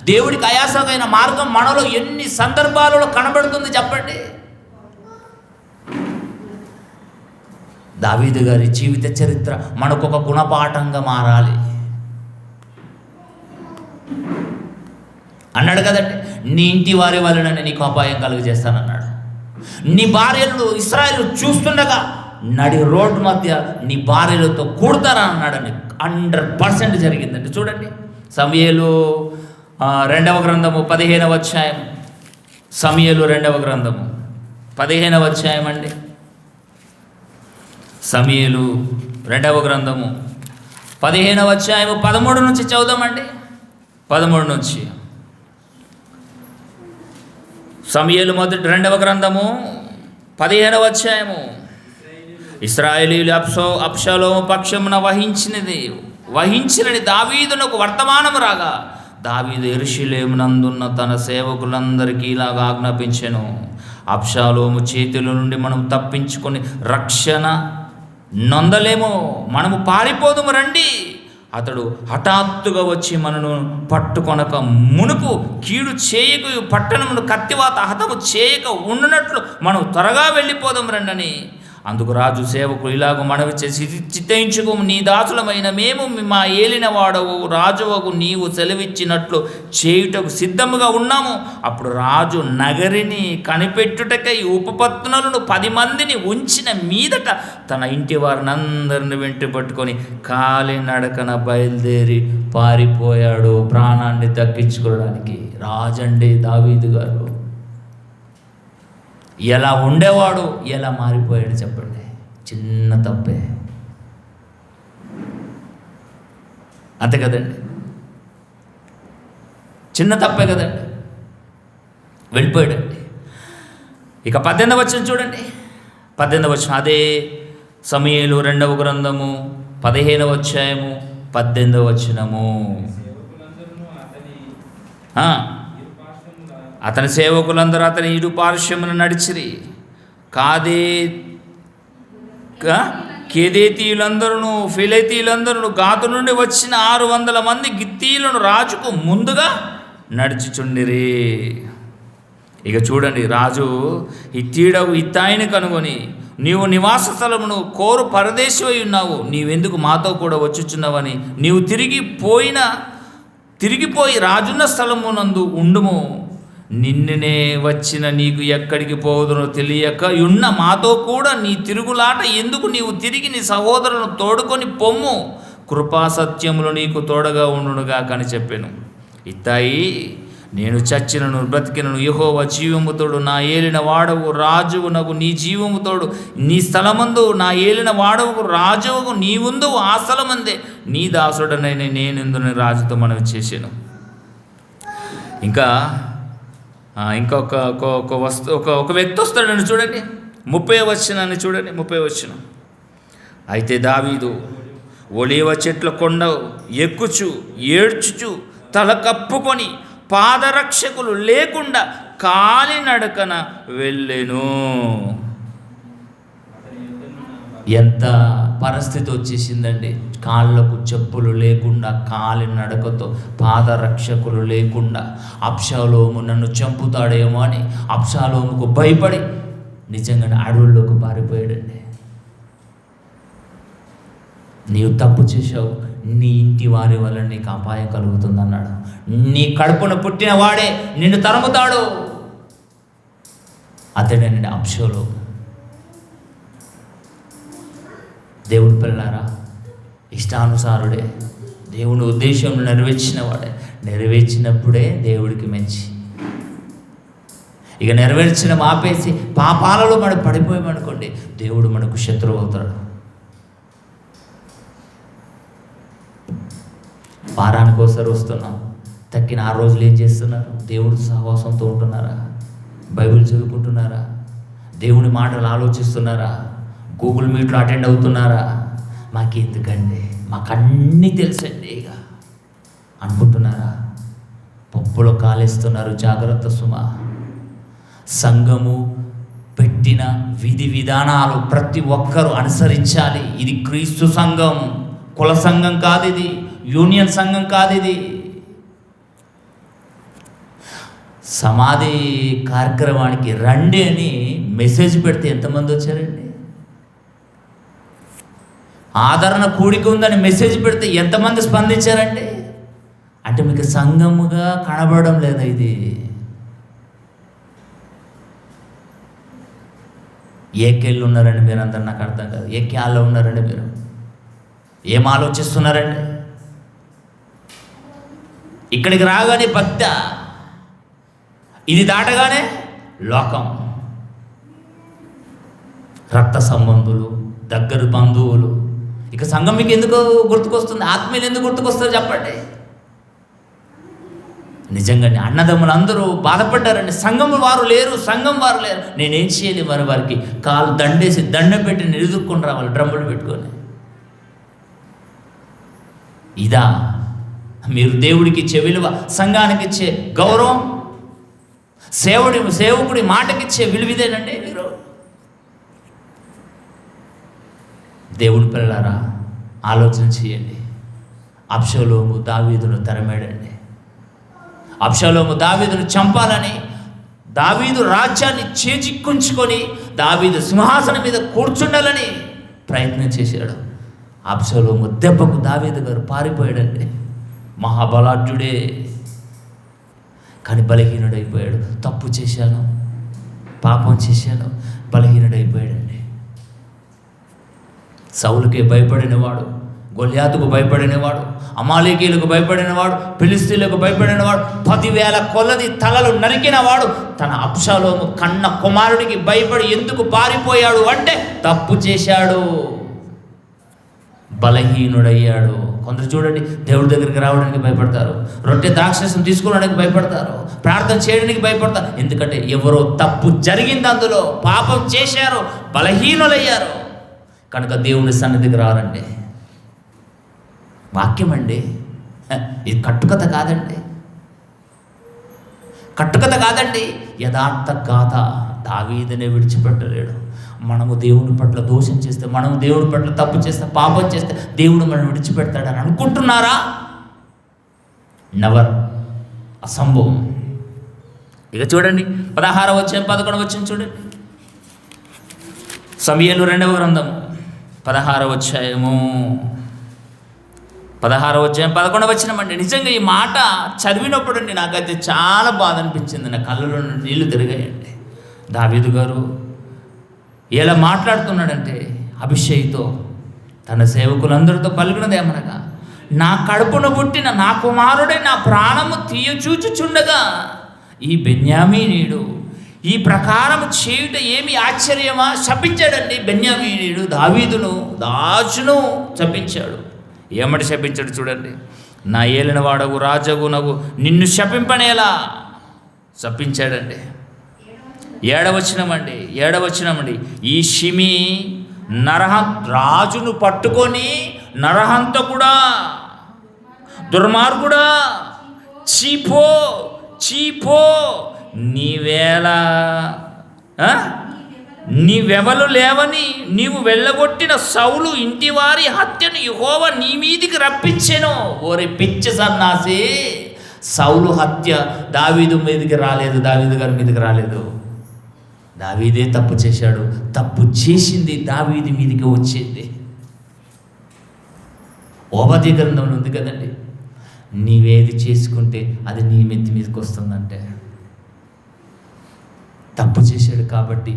దేవుడికి ఆయాసమైన మార్గం మనలో ఎన్ని సందర్భాలలో కనబడుతుంది చెప్పండి. దావీదు గారి జీవిత చరిత్ర మనకొక గుణపాఠంగా మారాలి. అన్నాడు కదండి, నీ ఇంటి వారి వలన నీకు అపాయం కలుగజేస్తానన్నాడు. నీ భార్యలు ఇశ్రాయేలు చూస్తుండగా నడి రోడ్డు మధ్య నీ భార్యలతో కూడతారా అన్నాడని 100% జరిగిందండి. చూడండి, సమూయేలు 2వ గ్రంథము 15వ అధ్యాయం, సమూయేలు 2వ గ్రంథము 15వ అధ్యాయం అండి. సమూయేలు 2వ గ్రంథము 15వ అధ్యాయము 13 నుంచి చదువుదామండి. 13 నుంచి. సమూయేలు 2వ గ్రంథము 15వ అధ్యాయము. ఇశ్రాయేలీయులు అబ్షాలోము పక్షమున వహించినని దావీదునకు వర్తమానము రాగా, దావీదు యెరూషలేమునందున్న తన సేవకులందరికీ ఇలాగ ఆజ్ఞాపించెను, అబ్షాలోము చేతుల నుండి మనం తప్పించుకొని రక్షణ నొందలేమో, మనము పారిపోదుము రండి. అతడు హఠాత్తుగా వచ్చి మనను పట్టుకొనక మునుపు కీడు చేయక పట్టణమును కత్తివాత హతము చేయక ఉండునట్లు మనం త్వరగా వెళ్ళిపోదాం రండని. అందుకు రాజు సేవకులు ఇలాగ మనవి చేసి, చిత్తయించుకు నీ దాసులమైన మేము మా ఏలిన వాడవు రాజువకు నీవు సెలవిచ్చినట్లు చేయుటకు సిద్ధముగా ఉన్నాము. అప్పుడు రాజు నగరిని కనిపెట్టుటకై ఉపపత్నులను 10 మందిని ఉంచిన మీదట తన ఇంటి వారిని అందరిని వెంట పట్టుకొని కాలినడకన బయలుదేరి పారిపోయాడు, ప్రాణాన్ని దక్కించుకోవడానికి. రాజండి దావీదు గారు ఎలా ఉండేవాడు, ఎలా మారిపోయాడు చెప్పండి. చిన్న తప్పే, అంతే కదండి, చిన్న తప్పే కదండి, వెళ్ళిపోయాడండి. ఇక 18వ వచనం చూడండి. 18వ వచనం, అదే సమూయేలు 2వ గ్రంథము 15వ అధ్యాయము 18వ వచనము. అతని సేవకులందరూ అతని ఇరు పార్శ్వమున నడిచిరి, కేదేతీయులందరూ ఫిలైతీయులందరూ గాతు నుండి వచ్చిన 600 మంది గిత్తీయులను రాజుకు ముందుగా నడుచుచుండిరి. ఇక చూడండి, రాజు హిత్తీయుడగు ఇత్తాయిని కనుగొని, నీవు నివాస స్థలమును కోరు పరదేశమై ఉన్నావు, నీవెందుకు మాతో కూడా వచ్చుచున్నావని, నీవు తిరిగిపోయి రాజున్న స్థలమునందు ఉండుము, నిన్ననే వచ్చిన నీకు ఎక్కడికి పోదునో తెలియక ఉన్న మాతో కూడా నీ తిరుగులాట ఎందుకు, నీవు తిరిగి నీ సహోదరులను తోడుకొని పొమ్ము, కృపాసత్యములు నీకు తోడగా ఉండునుగా అని చెప్పాను. ఇత్తాయి, నేను చచ్చినను బ్రతికినను యెహోవా జీవముతోడు నా ఏలిన వాడవు రాజువునకు నీ జీవముతోడు, నీ స్థలమందు నా ఏలిన వాడవు రాజువుకు నీవుందు ఆ స్థలమందే నీ దాసుడనైన నేనెందుని రాజుతో మనవి చేశాను. ఒక వ్యక్తి వస్తాడని చూడండి, 30వ వచనాన్ని చూడండి. 30వ వచనం, అయితే దావీదు ఒలీవ చెట్ల కొండ ఎక్కుచు ఏడ్చుచు తల కప్పుకొని పాదరక్షకులు లేకుండా కాలినడకన వెళ్ళెను. ఎంత పరిస్థితి వచ్చేసిందండి, కాళ్ళకు చెప్పులు లేకుండా కాలినడకతో పాదరక్షకులు లేకుండా. అబ్షాలోము నన్ను చంపుతాడేమో అని అబ్షాలోముకు భయపడి నిజంగానే అడవుల్లోకి పారిపోయాడండి. నీవు తప్పు చేశావు, నీ ఇంటి వారి వల్ల నీకు అపాయం కలుగుతుంది అన్నాడు. నీ కడుపున పుట్టిన వాడే నిన్ను తరుముతాడు. అతడేనండి అబ్షాలోము. దేవుడి పిల్లారా, ఇష్టానుసారుడే, దేవుని ఉద్దేశం నెరవేర్చిన వాడే. నెరవేర్చినప్పుడే దేవుడికి మంచి. ఇక నెరవేర్చిన ఆపేసి పాపాలలో మనం పడిపోయామనుకోండి, దేవుడు మనకు శత్రువు అవుతాడు. వారానికి ఒకసారి వస్తున్నాం, తక్కిన 6 రోజులు ఏం చేస్తున్నారు? దేవుడి సహవాసంతో ఉంటున్నారా? బైబిల్ చదువుకుంటున్నారా? దేవుని మాటలు ఆలోచిస్తున్నారా? గూగుల్ మీట్లో అటెండ్ అవుతున్నారా? మాకెందుకండి, మాకు అన్నీ తెలుసండి ఇక అనుకుంటున్నారా? పప్పులో కాలేస్తున్నారు. జాగ్రత్త సుమా. సంఘము పెట్టిన విధి విధానాలు ప్రతి ఒక్కరూ అనుసరించాలి. ఇది క్రీస్తు సంఘం, కుల సంఘం కాదు, ఇది యూనియన్ సంఘం కాదు. ఇది సమాధి కార్యక్రమానికి రండి అని మెసేజ్ పెడితే ఎంతమంది వచ్చారండి? ఆదరణ కూడిక ఉందని మెసేజ్ పెడితే ఎంతమంది స్పందించారండి? అంటే మీకు సంఘముగా కనబడడం లేదా? ఇది ఏ కేళ్ళు ఉన్నారండి మీరు? అందరు నాకు అర్థం కాదు. ఏ క్యాల్లో ఉన్నారండి మీరు? ఏం ఆలోచిస్తున్నారండి? ఇక్కడికి రాగానే భక్త, ఇది దాటగానే లోకం, రక్త సంబంధులు, దగ్గర బంధువులు. ఇక సంఘం మీకు ఎందుకు గుర్తుకొస్తుంది? ఆత్మీయులు ఎందుకు గుర్తుకొస్తారు చెప్పండి? నిజంగానే అన్నదమ్ములు అందరూ బాధపడ్డారండి. సంఘం వారు లేరు. నేనేం చేయాలి మరి? వారికి కాలు దండేసి దండం పెట్టి నిలుదుర్కొని రావాలి, డ్రమ్ములు పెట్టుకొని. ఇదా మీరు దేవుడికి ఇచ్చే విలువ, సంఘానికి ఇచ్చే గౌరవం, సేవకుడి మాటకిచ్చే విలువిదేనండి మీరు? దేవుడి పిల్లలారా, ఆలోచన చేయండి. అబ్షాలోము దావీదును తరిమాడండి. అబ్షాలోము దావీదును చంపాలని, దావీదు రాజ్యాన్ని చేజిక్కుంచుకొని దావీదు సింహాసనం మీద కూర్చుండాలని ప్రయత్నం చేశాడు. అబ్షాలోము దెబ్బకు దావీదు గారు పారిపోయాడండి. మహాబలాఢ్యుడే, కానీ బలహీనుడైపోయాడు. తప్పు చేశాను, పాపం చేశాను, బలహీనుడైపోయాడండి. సౌలుకే భయపడినవాడు, గొల్యాతుకు భయపడినవాడు, అమాలేకీయులకు భయపడినవాడు, ఫిలిస్తీయులకు భయపడినవాడు, 10,000 కొలది తలలు నరికినవాడు తన అబ్షాలోము కన్న కుమారుడికి భయపడి ఎందుకు పారిపోయాడు అంటే తప్పు చేశాడు, బలహీనుడయ్యాడు. కొందరు చూడండి, దేవుడి దగ్గరికి రావడానికి భయపడతారు, రొట్టె ద్రాక్షరసం తీసుకోవడానికి భయపడతారు, ప్రార్థన చేయడానికి భయపడతారు. ఎందుకంటే ఎవరో తప్పు జరిగింది, అందులో పాపం చేశారు, బలహీనులయ్యారు. కనుక దేవుని సన్నిధికి రారండి. వాక్యం అండి, ఇది కట్టుకథ కాదండి, యథార్థ గాథ. దావీదునే విడిచిపెట్టలేడు. మనము దేవుని పట్ల దోషం చేస్తే, మనము దేవుని పట్ల తప్పు చేస్తే, పాపం చేస్తే దేవుడు మనం విడిచిపెడతాడని అనుకుంటున్నారా? నెవర్, అసంభవం. ఇక చూడండి 16వ అధ్యాయం 11వ వచనం చూడండి. సమూయేలు 2వ గ్రంథము 16వ అధ్యాయము 11వ వచనం అండి. నిజంగా ఈ మాట చదివినప్పుడు అండి నాకైతే చాలా బాధ అనిపించింది. నా కళ్ళలో నీళ్లు తిరిగాయండి. దావీదు గారు ఎలా మాట్లాడుతున్నాడంటే అభిషేక్తో తన సేవకులందరితో పలికినదేమనగా, నా కడుపును పుట్టిన నా కుమారుడే నా ప్రాణము తీయచూచుచుండగా ఈ బెన్యామీనీయుడు ఈ ప్రకారం చేయుట ఏమి ఆశ్చర్యమా? శపించాడండి బెన్యామీనీయుడు దావీదును, దాచును శపించాడు. ఏమటి శపించాడు చూడండి. నా ఏలిన వాడవు రాజగునగు నిన్ను శపింపనేలా శపించాడండి. 7వ వచనమండి. ఈ షిమి రాజును పట్టుకొని నరహంతకుడా, దుర్మార్గుడా, చీపో చీపో, నీవెవలు లేవని నీవు వెళ్ళగొట్టిన సౌలు ఇంటివారి హత్యను యెహోవా నీ మీదికి రప్పించెను. ఓరి పిచ్చి సన్నాసి, సౌలు హత్య దావీదు మీదికి రాలేదు, దావీదు గారి మీదకి రాలేదు. దావీదే తప్పు చేశాడు. తప్పు చేసింది దావీదు మీదికి వచ్చింది. ఓబద్య గ్రంథంలో ఉంది కదండి, నీవేది చేసుకుంటే అది నీ మీదకి వస్తుందంటే. తప్పు చేశాడు కాబట్టి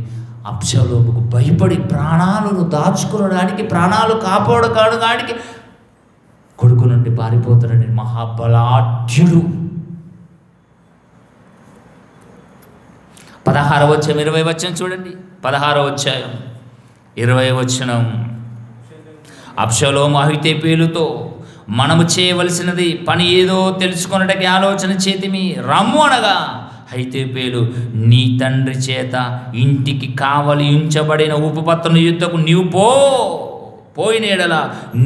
అబ్షాలోముకు భయపడి ప్రాణాలను దాచుకోవడానికి, ప్రాణాలు కాపాడుకోవడానికి కొడుకు నుండి పారిపోతాడని మహాబలాఢ్యుడు. 16వ అధ్యాయం 20వ వచనం చూడండి. 16వ అధ్యాయం 20వ వచనం. అబ్షాలోము అహీతోపెలుతో మనము చేయవలసినది పని ఏదో తెలుసుకొనుటకి ఆలోచన చేతిమి రమ్ము అనగా, అహీతోపెలు నీ తండ్రి చేత ఇంటికి కావలి ఉంచబడిన ఉపపత్తుని యుద్ధకు నీవు పోయిన ఎడల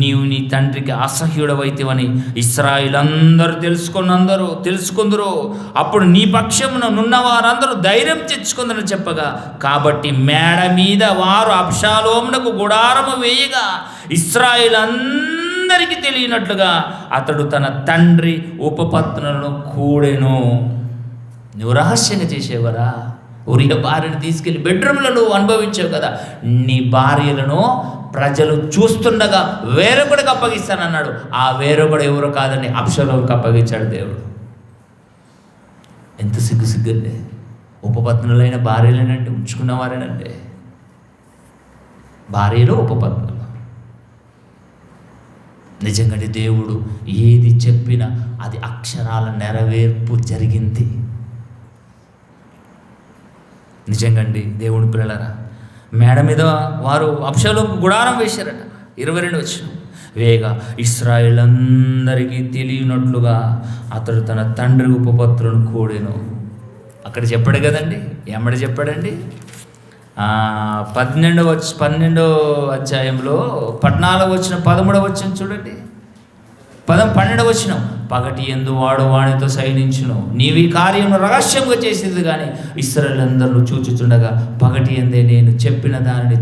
నీవు నీ తండ్రికి అసహ్యుడవైతివని ఇశ్రాయేలందరూ తెలుసుకుందరు. అప్పుడు నీ పక్షమున నున్న వారందరూ ధైర్యం తెచ్చుకుందని చెప్పగా, కాబట్టి మేడ మీద వారు అబ్షాలోమునకు గుడారము వేయగా ఇశ్రాయేలందరికీ తెలియనట్లుగా అతడు తన తండ్రి ఉపపత్నులను కూడెను. నువ్వు రహస్యంగా చేసేవరా? ఉరియా భార్యను తీసుకెళ్ళి బెడ్రూమ్లో నువ్వు అనుభవించావు కదా. నీ భార్యలను ప్రజలు చూస్తుండగా వేరొకడికి అప్పగిస్తానన్నాడు. ఆ వేరొకడు ఎవరు కాదని అబ్షాలోముకు అప్పగించాడు దేవుడు. ఎంత సిగ్గుండే. ఉపపత్నులైన భార్యలేనంటే, ఉంచుకున్న వారేనంటే, భార్యలు ఉపపత్నులు. నిజంగా దేవుడు ఏది చెప్పినా అది అక్షరాల నెరవేర్పు జరిగింది. నిజంగండి దేవుని పిల్లలారా, మేడ మీద వారు అబ్షాలోముకు గుడారం వేశారట. 22 వచనం. వేగా ఇశ్రాయేలందరికీ తెలియనట్లుగా అతడు తన తండ్రి ఉపపత్రులను కూడెను. అక్కడ చెప్పాడు కదండి, ఏమడి చెప్పాడండి? 12వ అధ్యాయంలో 14వ వచనం 13వ వచనం చూడండి. 12వ వచనం. పగటి యందు వాడు వానితో సైనించును, నీవి కార్యమును రహస్యంగా చేసేది కానీ ఇశ్రాయేలందరూ చూచుచుండగా పగటి యందే నేను చెప్పిన దానిని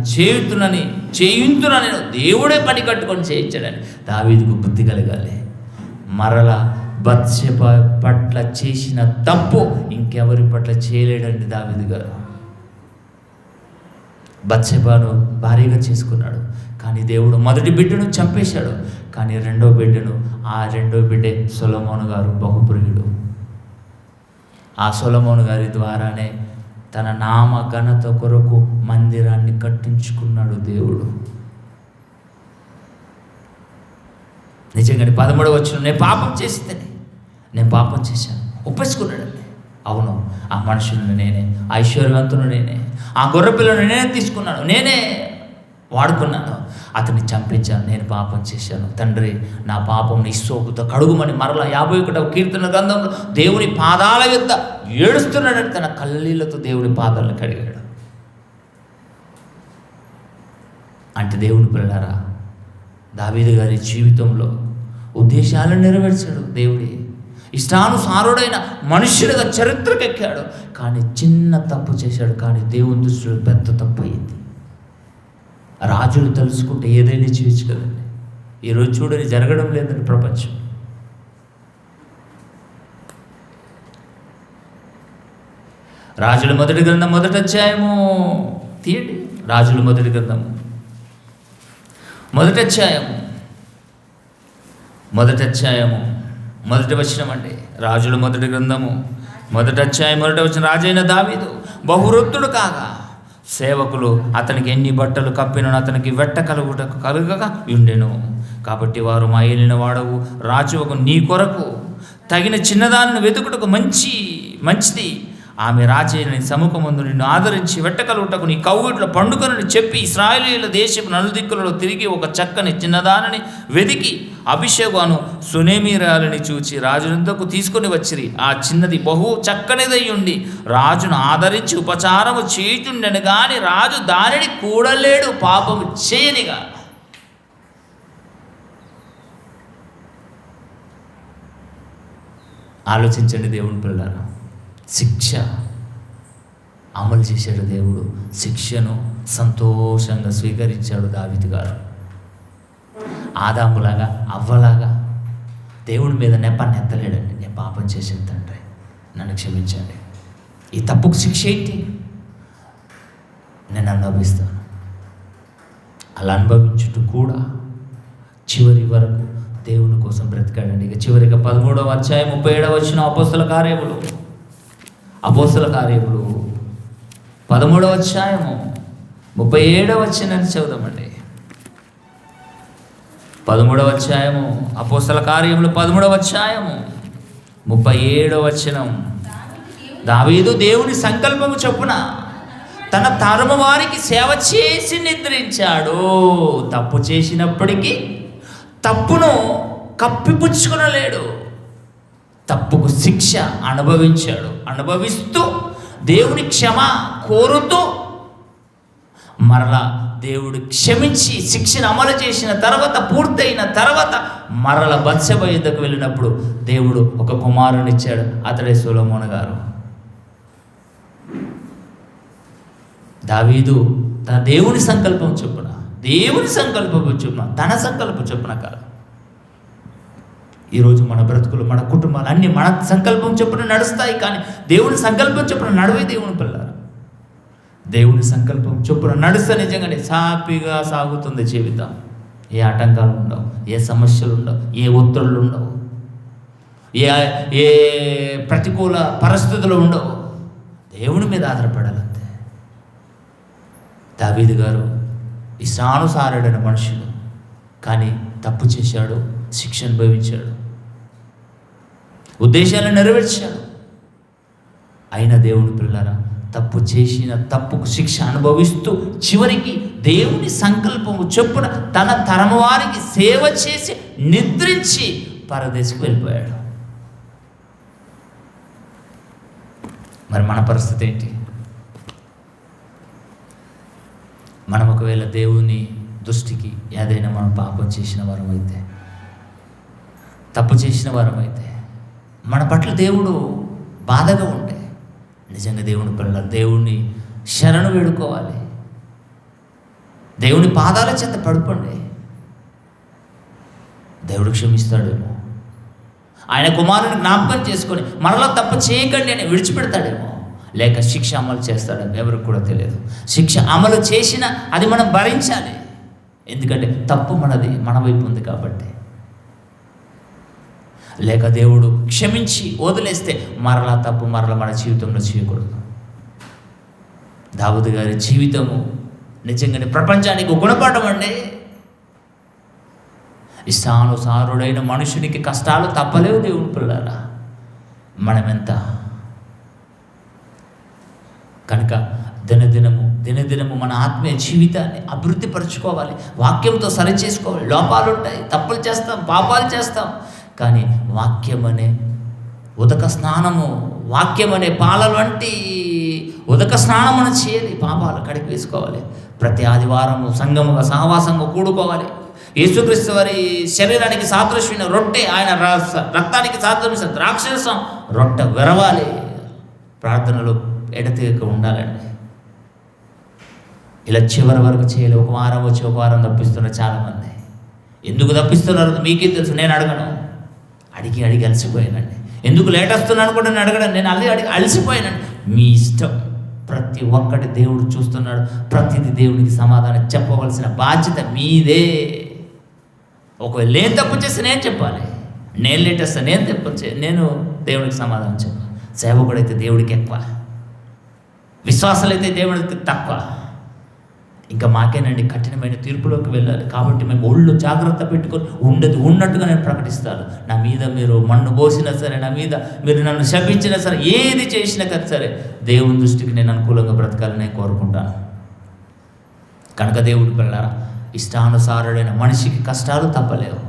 చేయుంతునని దేవుడే పని కట్టుకొని చేయించాడని దావీదుకు బుద్ధి కలగాలి. మరలా బత్షెబ పట్ల చేసిన తప్పు ఇంకెవరి పట్ల చేయలేడండి దావీదు గారు. బత్షెబను భార్యగా చేసుకున్నాడు, కానీ దేవుడు మొదటి బిడ్డను చంపేశాడు. కానీ రెండో బిడ్డే సొలొమోను గారు బహుప్రియుడు. ఆ సొలొమోను గారి ద్వారానే తన నామ ఘనత కొరకు మందిరాన్ని కట్టించుకున్నాడు దేవుడు. నిజంగానే 13వ వచనం, నేను పాపం చేశాను ఒప్పేసుకున్నాడండి. అవును, ఆ మనుషులను నేనే, ఆ ఐశ్వర్యవంతును నేనే, ఆ గొర్రెపిల్లను నేనే తీసుకున్నాను, నేనే వాడుకున్నాను, అతన్ని చంపించాను, నేను పాపం చేశాను. తండ్రి, నా పాపం నిస్సోపుతో కడుగుమని మరలా 51వ కీర్తన గ్రంథంలో దేవుని పాదాల యొద్ద ఏడుస్తున్నాడని తన కళ్ళీళ్లతో దేవుని పాదాలను కడిగాడు. అంటే దేవుని పిల్లలారా, దావీదు గారి జీవితంలో ఉద్దేశాలను నెరవేర్చాడు దేవుడి. ఇష్టానుసారుడైన మనుష్యుడిగా చరిత్రకెక్కాడు. కానీ చిన్న తప్పు చేశాడు, కానీ దేవుని దృష్టిలో పెద్ద తప్పు అయింది. రాజులు తలుచుకుంటే ఏదైనా చేయొచ్చు కదండి. ఈరోజు చూడని జరగడం లేదండి ప్రపంచం. రాజుల మొదటి గ్రంథం 1వ అధ్యాయము తీయండి. రాజుల మొదటి గ్రంథము 1వ అధ్యాయము 1వ వచనం అండి. రాజుల మొదటి గ్రంథము 1వ అధ్యాయం 1వ వచనం. రాజైన దావీదు బహువృద్ధుడు కాగా సేవకులు అతనికి ఎన్ని బట్టలు కప్పినను అతనికి వెట్ట కలుగక ఉండెను. కాబట్టి వారు మా ఏలిన వాడవు రాజువకు నీ కొరకు తగిన చిన్నదాన్ని వెతుకుటకు మంచిది. ఆమె రాజైన సముఖమందు నిన్ను ఆదరించి వెట్టకలుగుటకు నీ కౌగిట్లో పండుగను చెప్పి ఇశ్రాయేలీయుల దేశపు నలుదిక్కులలో తిరిగి ఒక చక్కని చిన్నదానిని వెతికి అభిషేకను సునేమిరాలని చూచి రాజునందుకు తీసుకొని వచ్చిరి. ఆ చిన్నది బహు చక్కనిదయ్యుండి రాజును ఆదరించి ఉపచారము చేయుచుండెను గాని రాజు దానిని కూడలేడు, పాపము చేయనిగా. ఆలోచించండి దేవుని పిల్లలారా. శిక్ష అమలు చేశాడు దేవుడు. శిక్షను సంతోషంగా స్వీకరించాడు దావీదు గారు. ఆదాములాగా అవ్వలాగా దేవుడి మీద నెపాన్ని ఎత్తలేడండి. నేను పాపం చేసిన తండ్రి నన్ను క్షమించండి, ఈ తప్పుకు శిక్ష ఏంటి, నేను అనుభవిస్తాను. అలా అనుభవించుటూ కూడా చివరి వరకు దేవుని కోసం బ్రతికాడండి. ఇక చివరిగా 13వ అధ్యాయం 37వ వచనం అపోస్తల కార్యములు 13వ అధ్యాయము 37వ వచనాన్ని చదువుదామండి. 13వ అధ్యాయము అపోస్తల కార్యములు 13వ అధ్యాయము 37వ వచనం. దావీదు దేవుని సంకల్పము చొప్పున తన తరము వారికి సేవ చేసి నిద్రించాడు. తప్పు చేసినప్పటికీ తప్పును కప్పిపుచ్చుకునలేడు. తప్పుకు శిక్ష అనుభవించాడు. అనుభవిస్తూ దేవుని క్షమ కోరుతూ మరలా దేవుడు క్షమించి శిక్షను అమలు చేసిన తర్వాత, పూర్తయిన తర్వాత మరల బత్షెబ యుద్ధకు వెళ్ళినప్పుడు దేవుడు ఒక కుమారుని ఇచ్చాడు. అతడే సొలొమోను గారు. దావీదు తన దేవుని సంకల్పం చొప్పున తన సంకల్పం చొప్పున కాదు. ఈరోజు మన బ్రతుకులు, మన కుటుంబాలు అన్నీ మన సంకల్పం చొప్పున నడుస్తాయి, కానీ దేవుని సంకల్పం చొప్పున నడవే దేవుని పిల్లలు. దేవుని సంకల్పం చొప్పున నడుస్తే నిజంగానే సాఫీగా సాగుతుంది జీవితం. ఏ ఆటంకాలు ఉండవు, ఏ సమస్యలు ఉండవు, ఏ ఒత్తిళ్ళు ఉండవు, ఏ ప్రతికూల పరిస్థితులు ఉండవు. దేవుని మీద ఆధారపడాలంతే. దావీదు గారు ఇష్టానుసారుడైన మనుషుడు, కానీ తప్పు చేశాడు, శిక్ష అనుభవించాడు, ఉద్దేశాలను నెరవేర్చాడు. అయిన దేవుని పిల్లరా, తప్పు చేసిన తప్పుకు శిక్ష అనుభవిస్తూ చివరికి దేవుని సంకల్పము చొప్పున తన తరము వారికి సేవ చేసి నిద్రించి పరదేశకు వెళ్ళిపోయాడు. మరి మన పరిస్థితి ఏంటి? మనం ఒకవేళ దేవుని దృష్టికి ఏదైనా మనం పాపం చేసిన వారం అయితే, తప్పు చేసిన వారం అయితే, మన పట్ల దేవుడు బాధగా ఉంటే నిజంగా దేవుని పిల్లలు దేవుణ్ణి శరణు వేడుకోవాలి. దేవుని పాదాల చేత పడుకోండి. దేవుడు క్షమిస్తాడేమో. ఆయన కుమారుని జ్ఞాపకం చేసుకొని మరలా తప్పు చేయకండి అని విడిచిపెడతాడేమో, లేక శిక్ష అమలు చేస్తాడేమో, ఎవరికి కూడా తెలియదు. శిక్ష అమలు చేసినా అది మనం భరించాలి. ఎందుకంటే తప్పు మనది, మన వైపు ఉంది కాబట్టి. లేక దేవుడు క్షమించి వదిలేస్తే మరలా తప్పు మరలా మన జీవితంలో చేయకూడదు. దావీదు గారి జీవితము నిజంగానే ప్రపంచానికి గుణపాఠం అండి. ఇష్టానుసారుడైన మనుషునికి కష్టాలు తప్పలేవు దేవుని పిల్లరా. మనమెంత కనుక దినదినము మన ఆత్మీయ జీవితాన్ని అభివృద్ధి పరుచుకోవాలి. వాక్యంతో సరి చేసుకోవాలి. లోపాలు ఉంటాయి, తప్పులు చేస్తాం, పాపాలు చేస్తాం, కానీ వాక్యం అనే ఉదక స్నానము, వాక్యం అనే పాలలు వంటి ఉదక స్నానమును చేయాలి. పాపాలు కడిగి వేసుకోవాలి. ప్రతి ఆదివారము సంఘముగా సహవాసంగా కూడుకోవాలి. యేసుక్రీస్తు వారి శరీరానికి సాదృశ్యమైన రొట్టె, ఆయన రక్తానికి సాదృశ్యమైన ద్రాక్షరసం రొట్టె విరవాలి. ప్రార్థనలు ఎడతెగక ఉండాలండి. ఇలా చివరి వరకు చేయలేదు. ఒక వారం వచ్చి ఒక వారం తప్పిస్తున్నారు చాలామంది. ఎందుకు తప్పిస్తున్నారు మీకే తెలుసు, నేను అడగను. అడిగి అలసిపోయానండి. ఎందుకు లేట్ వస్తున్నాను కూడా నేను అడగడం, నేను అలసిపోయానండి. మీ ఇష్టం. ప్రతి ఒక్కటి దేవుడు చూస్తున్నాడు. ప్రతిదీ దేవునికి సమాధానం చెప్పవలసిన బాధ్యత మీదే. ఒకవేళ నేను తప్పు చేస్తే నేను చెప్పాలి, నేను లేట్ వస్తే నేను దేవునికి సమాధానం చెప్పాలి. సేవకుడైతే దేవుడికి ఎక్కువ, విశ్వాసాలైతే దేవుడికి తక్కువ. ఇంకా మాకేనండి కఠినమైన తీర్పులోకి వెళ్ళాలి. కాబట్టి మేము ఒళ్ళు జాగ్రత్త పెట్టుకొని ఉండదు ఉన్నట్టుగా నేను ప్రకటిస్తాను. నా మీద మీరు మన్ను పోసినా సరే, నా మీద మీరు నన్ను శపించినా సరే, ఏది చేసినా కదా సరే, దేవుని దృష్టికి నేను అనుకూలంగా బ్రతకాలని నేను కోరుకుంటాను. కనుక దేవుడికి వెళ్ళారా, ఇష్టానుసారుడైన మనిషికి కష్టాలు తప్పలేవు.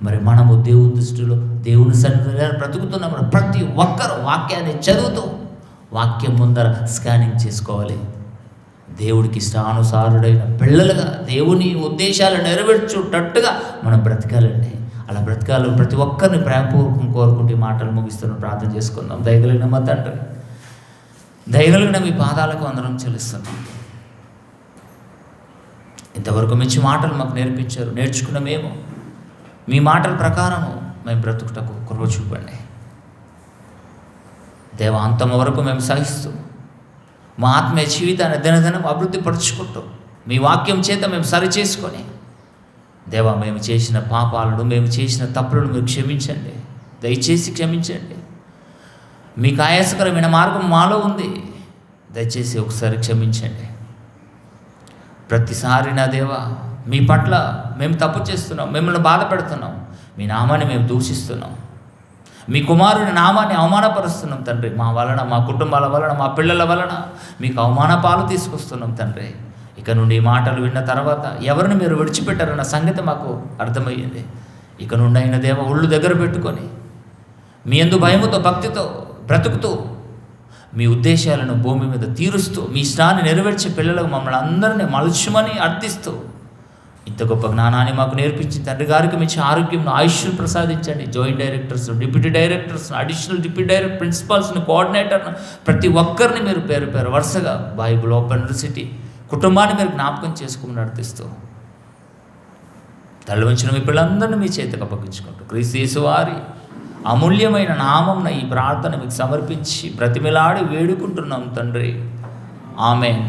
మరి మనము దేవుని దృష్టిలో దేవుని సన్నిధిలో బ్రతుకుతున్నాము. ప్రతి ఒక్కరు వాక్యాన్ని చదువుతూ వాక్యం ముందర స్కానింగ్ చేసుకోవాలి. దేవుడికి ఇష్టానుసారుడైన పిల్లలుగా దేవుని ఉద్దేశాలు నెరవేర్చుటట్టుగా మనం బ్రతకాలండి. అలా బ్రతకాలి. ప్రతి ఒక్కరిని ప్రేమపూర్వకం కోరుకుంటూ మాటలు ముగిస్తున్న ప్రార్థన చేసుకుందాం. దయగలిగిన మా తండ్రి, దయగలిగిన మీ పాదాలకు అందరం చెల్లిస్తున్నాం. ఇంతవరకు మంచి మాటలు మాకు నేర్పించారు. నేర్చుకున్న మేము మీ మాటల ప్రకారము మేము బ్రతుకుటకు కృప చూపండి దేవా. అంతం వరకు మేము సహిస్తూ మా ఆత్మీయ జీవితాన్ని దినదినం అభివృద్ధి పరుచుకుంటూ మీ వాక్యం చేత మేము సరిచేసుకొని దేవా, మేము చేసిన పాపాలను, మేము చేసిన తప్పులను మీరు క్షమించండి, దయచేసి క్షమించండి. మీకు ఆయాసకరమైన మార్గం మాలో ఉంది, దయచేసి ఒకసారి క్షమించండి. ప్రతిసారి నా దేవా, మీ పట్ల మేము తప్పు చేస్తున్నాం, మిమ్మల్ని బాధ పెడుతున్నాం, మీ నామాన్ని మేము దూషిస్తున్నాం, మీ కుమారుని నామాన్ని అవమానపరుస్తున్నాం తండ్రి. మా వలన, మా కుటుంబాల వలన, మా పిల్లల వలన మీకు అవమాన పాలు తీసుకొస్తున్నాం తండ్రి. ఇక నుండి ఈ మాటలు విన్న తర్వాత ఎవరిని మీరు విడిచిపెట్టారన్న సంగతి మాకు అర్థమయ్యింది. ఇక నుండి అయిన దేవ ఒళ్ళు దగ్గర పెట్టుకొని మీ యందు భయముతో, భక్తితో బ్రతుకుతూ మీ ఉద్దేశాలను భూమి మీద తీరుస్తూ మీ ఇష్టాన్ని నెరవేర్చే పిల్లలకు మమ్మల్ని అందరినీ మలుచుమని అర్థిస్తూ ఇంత గొప్ప జ్ఞానాన్ని మాకు నేర్పించి తండ్రి గారికి మంచి ఆరోగ్యం, ఆయుష్ను ప్రసాదించండి. Joint directors, deputy directors, additional deputy director, ప్రిన్సిపాల్స్ని, కోఆర్డినేటర్ను, ప్రతి ఒక్కరిని మీరు పేరు వరుసగా బైబిల్ ఓపెన్ యూనివర్సిటీ కుటుంబాన్ని మీరు జ్ఞాపకం చేసుకుని నడిపిస్తూ తల్లి వంచిన మీ పిల్లలందరినీ మీ చేతికి అప్పగించుకుంటూ క్రీస్తు యేసు వారి అమూల్యమైన నామమున ఈ ప్రార్థన మీకు సమర్పించి బ్రతిమిలాడి వేడుకుంటున్నాం తండ్రి. ఆమేన్.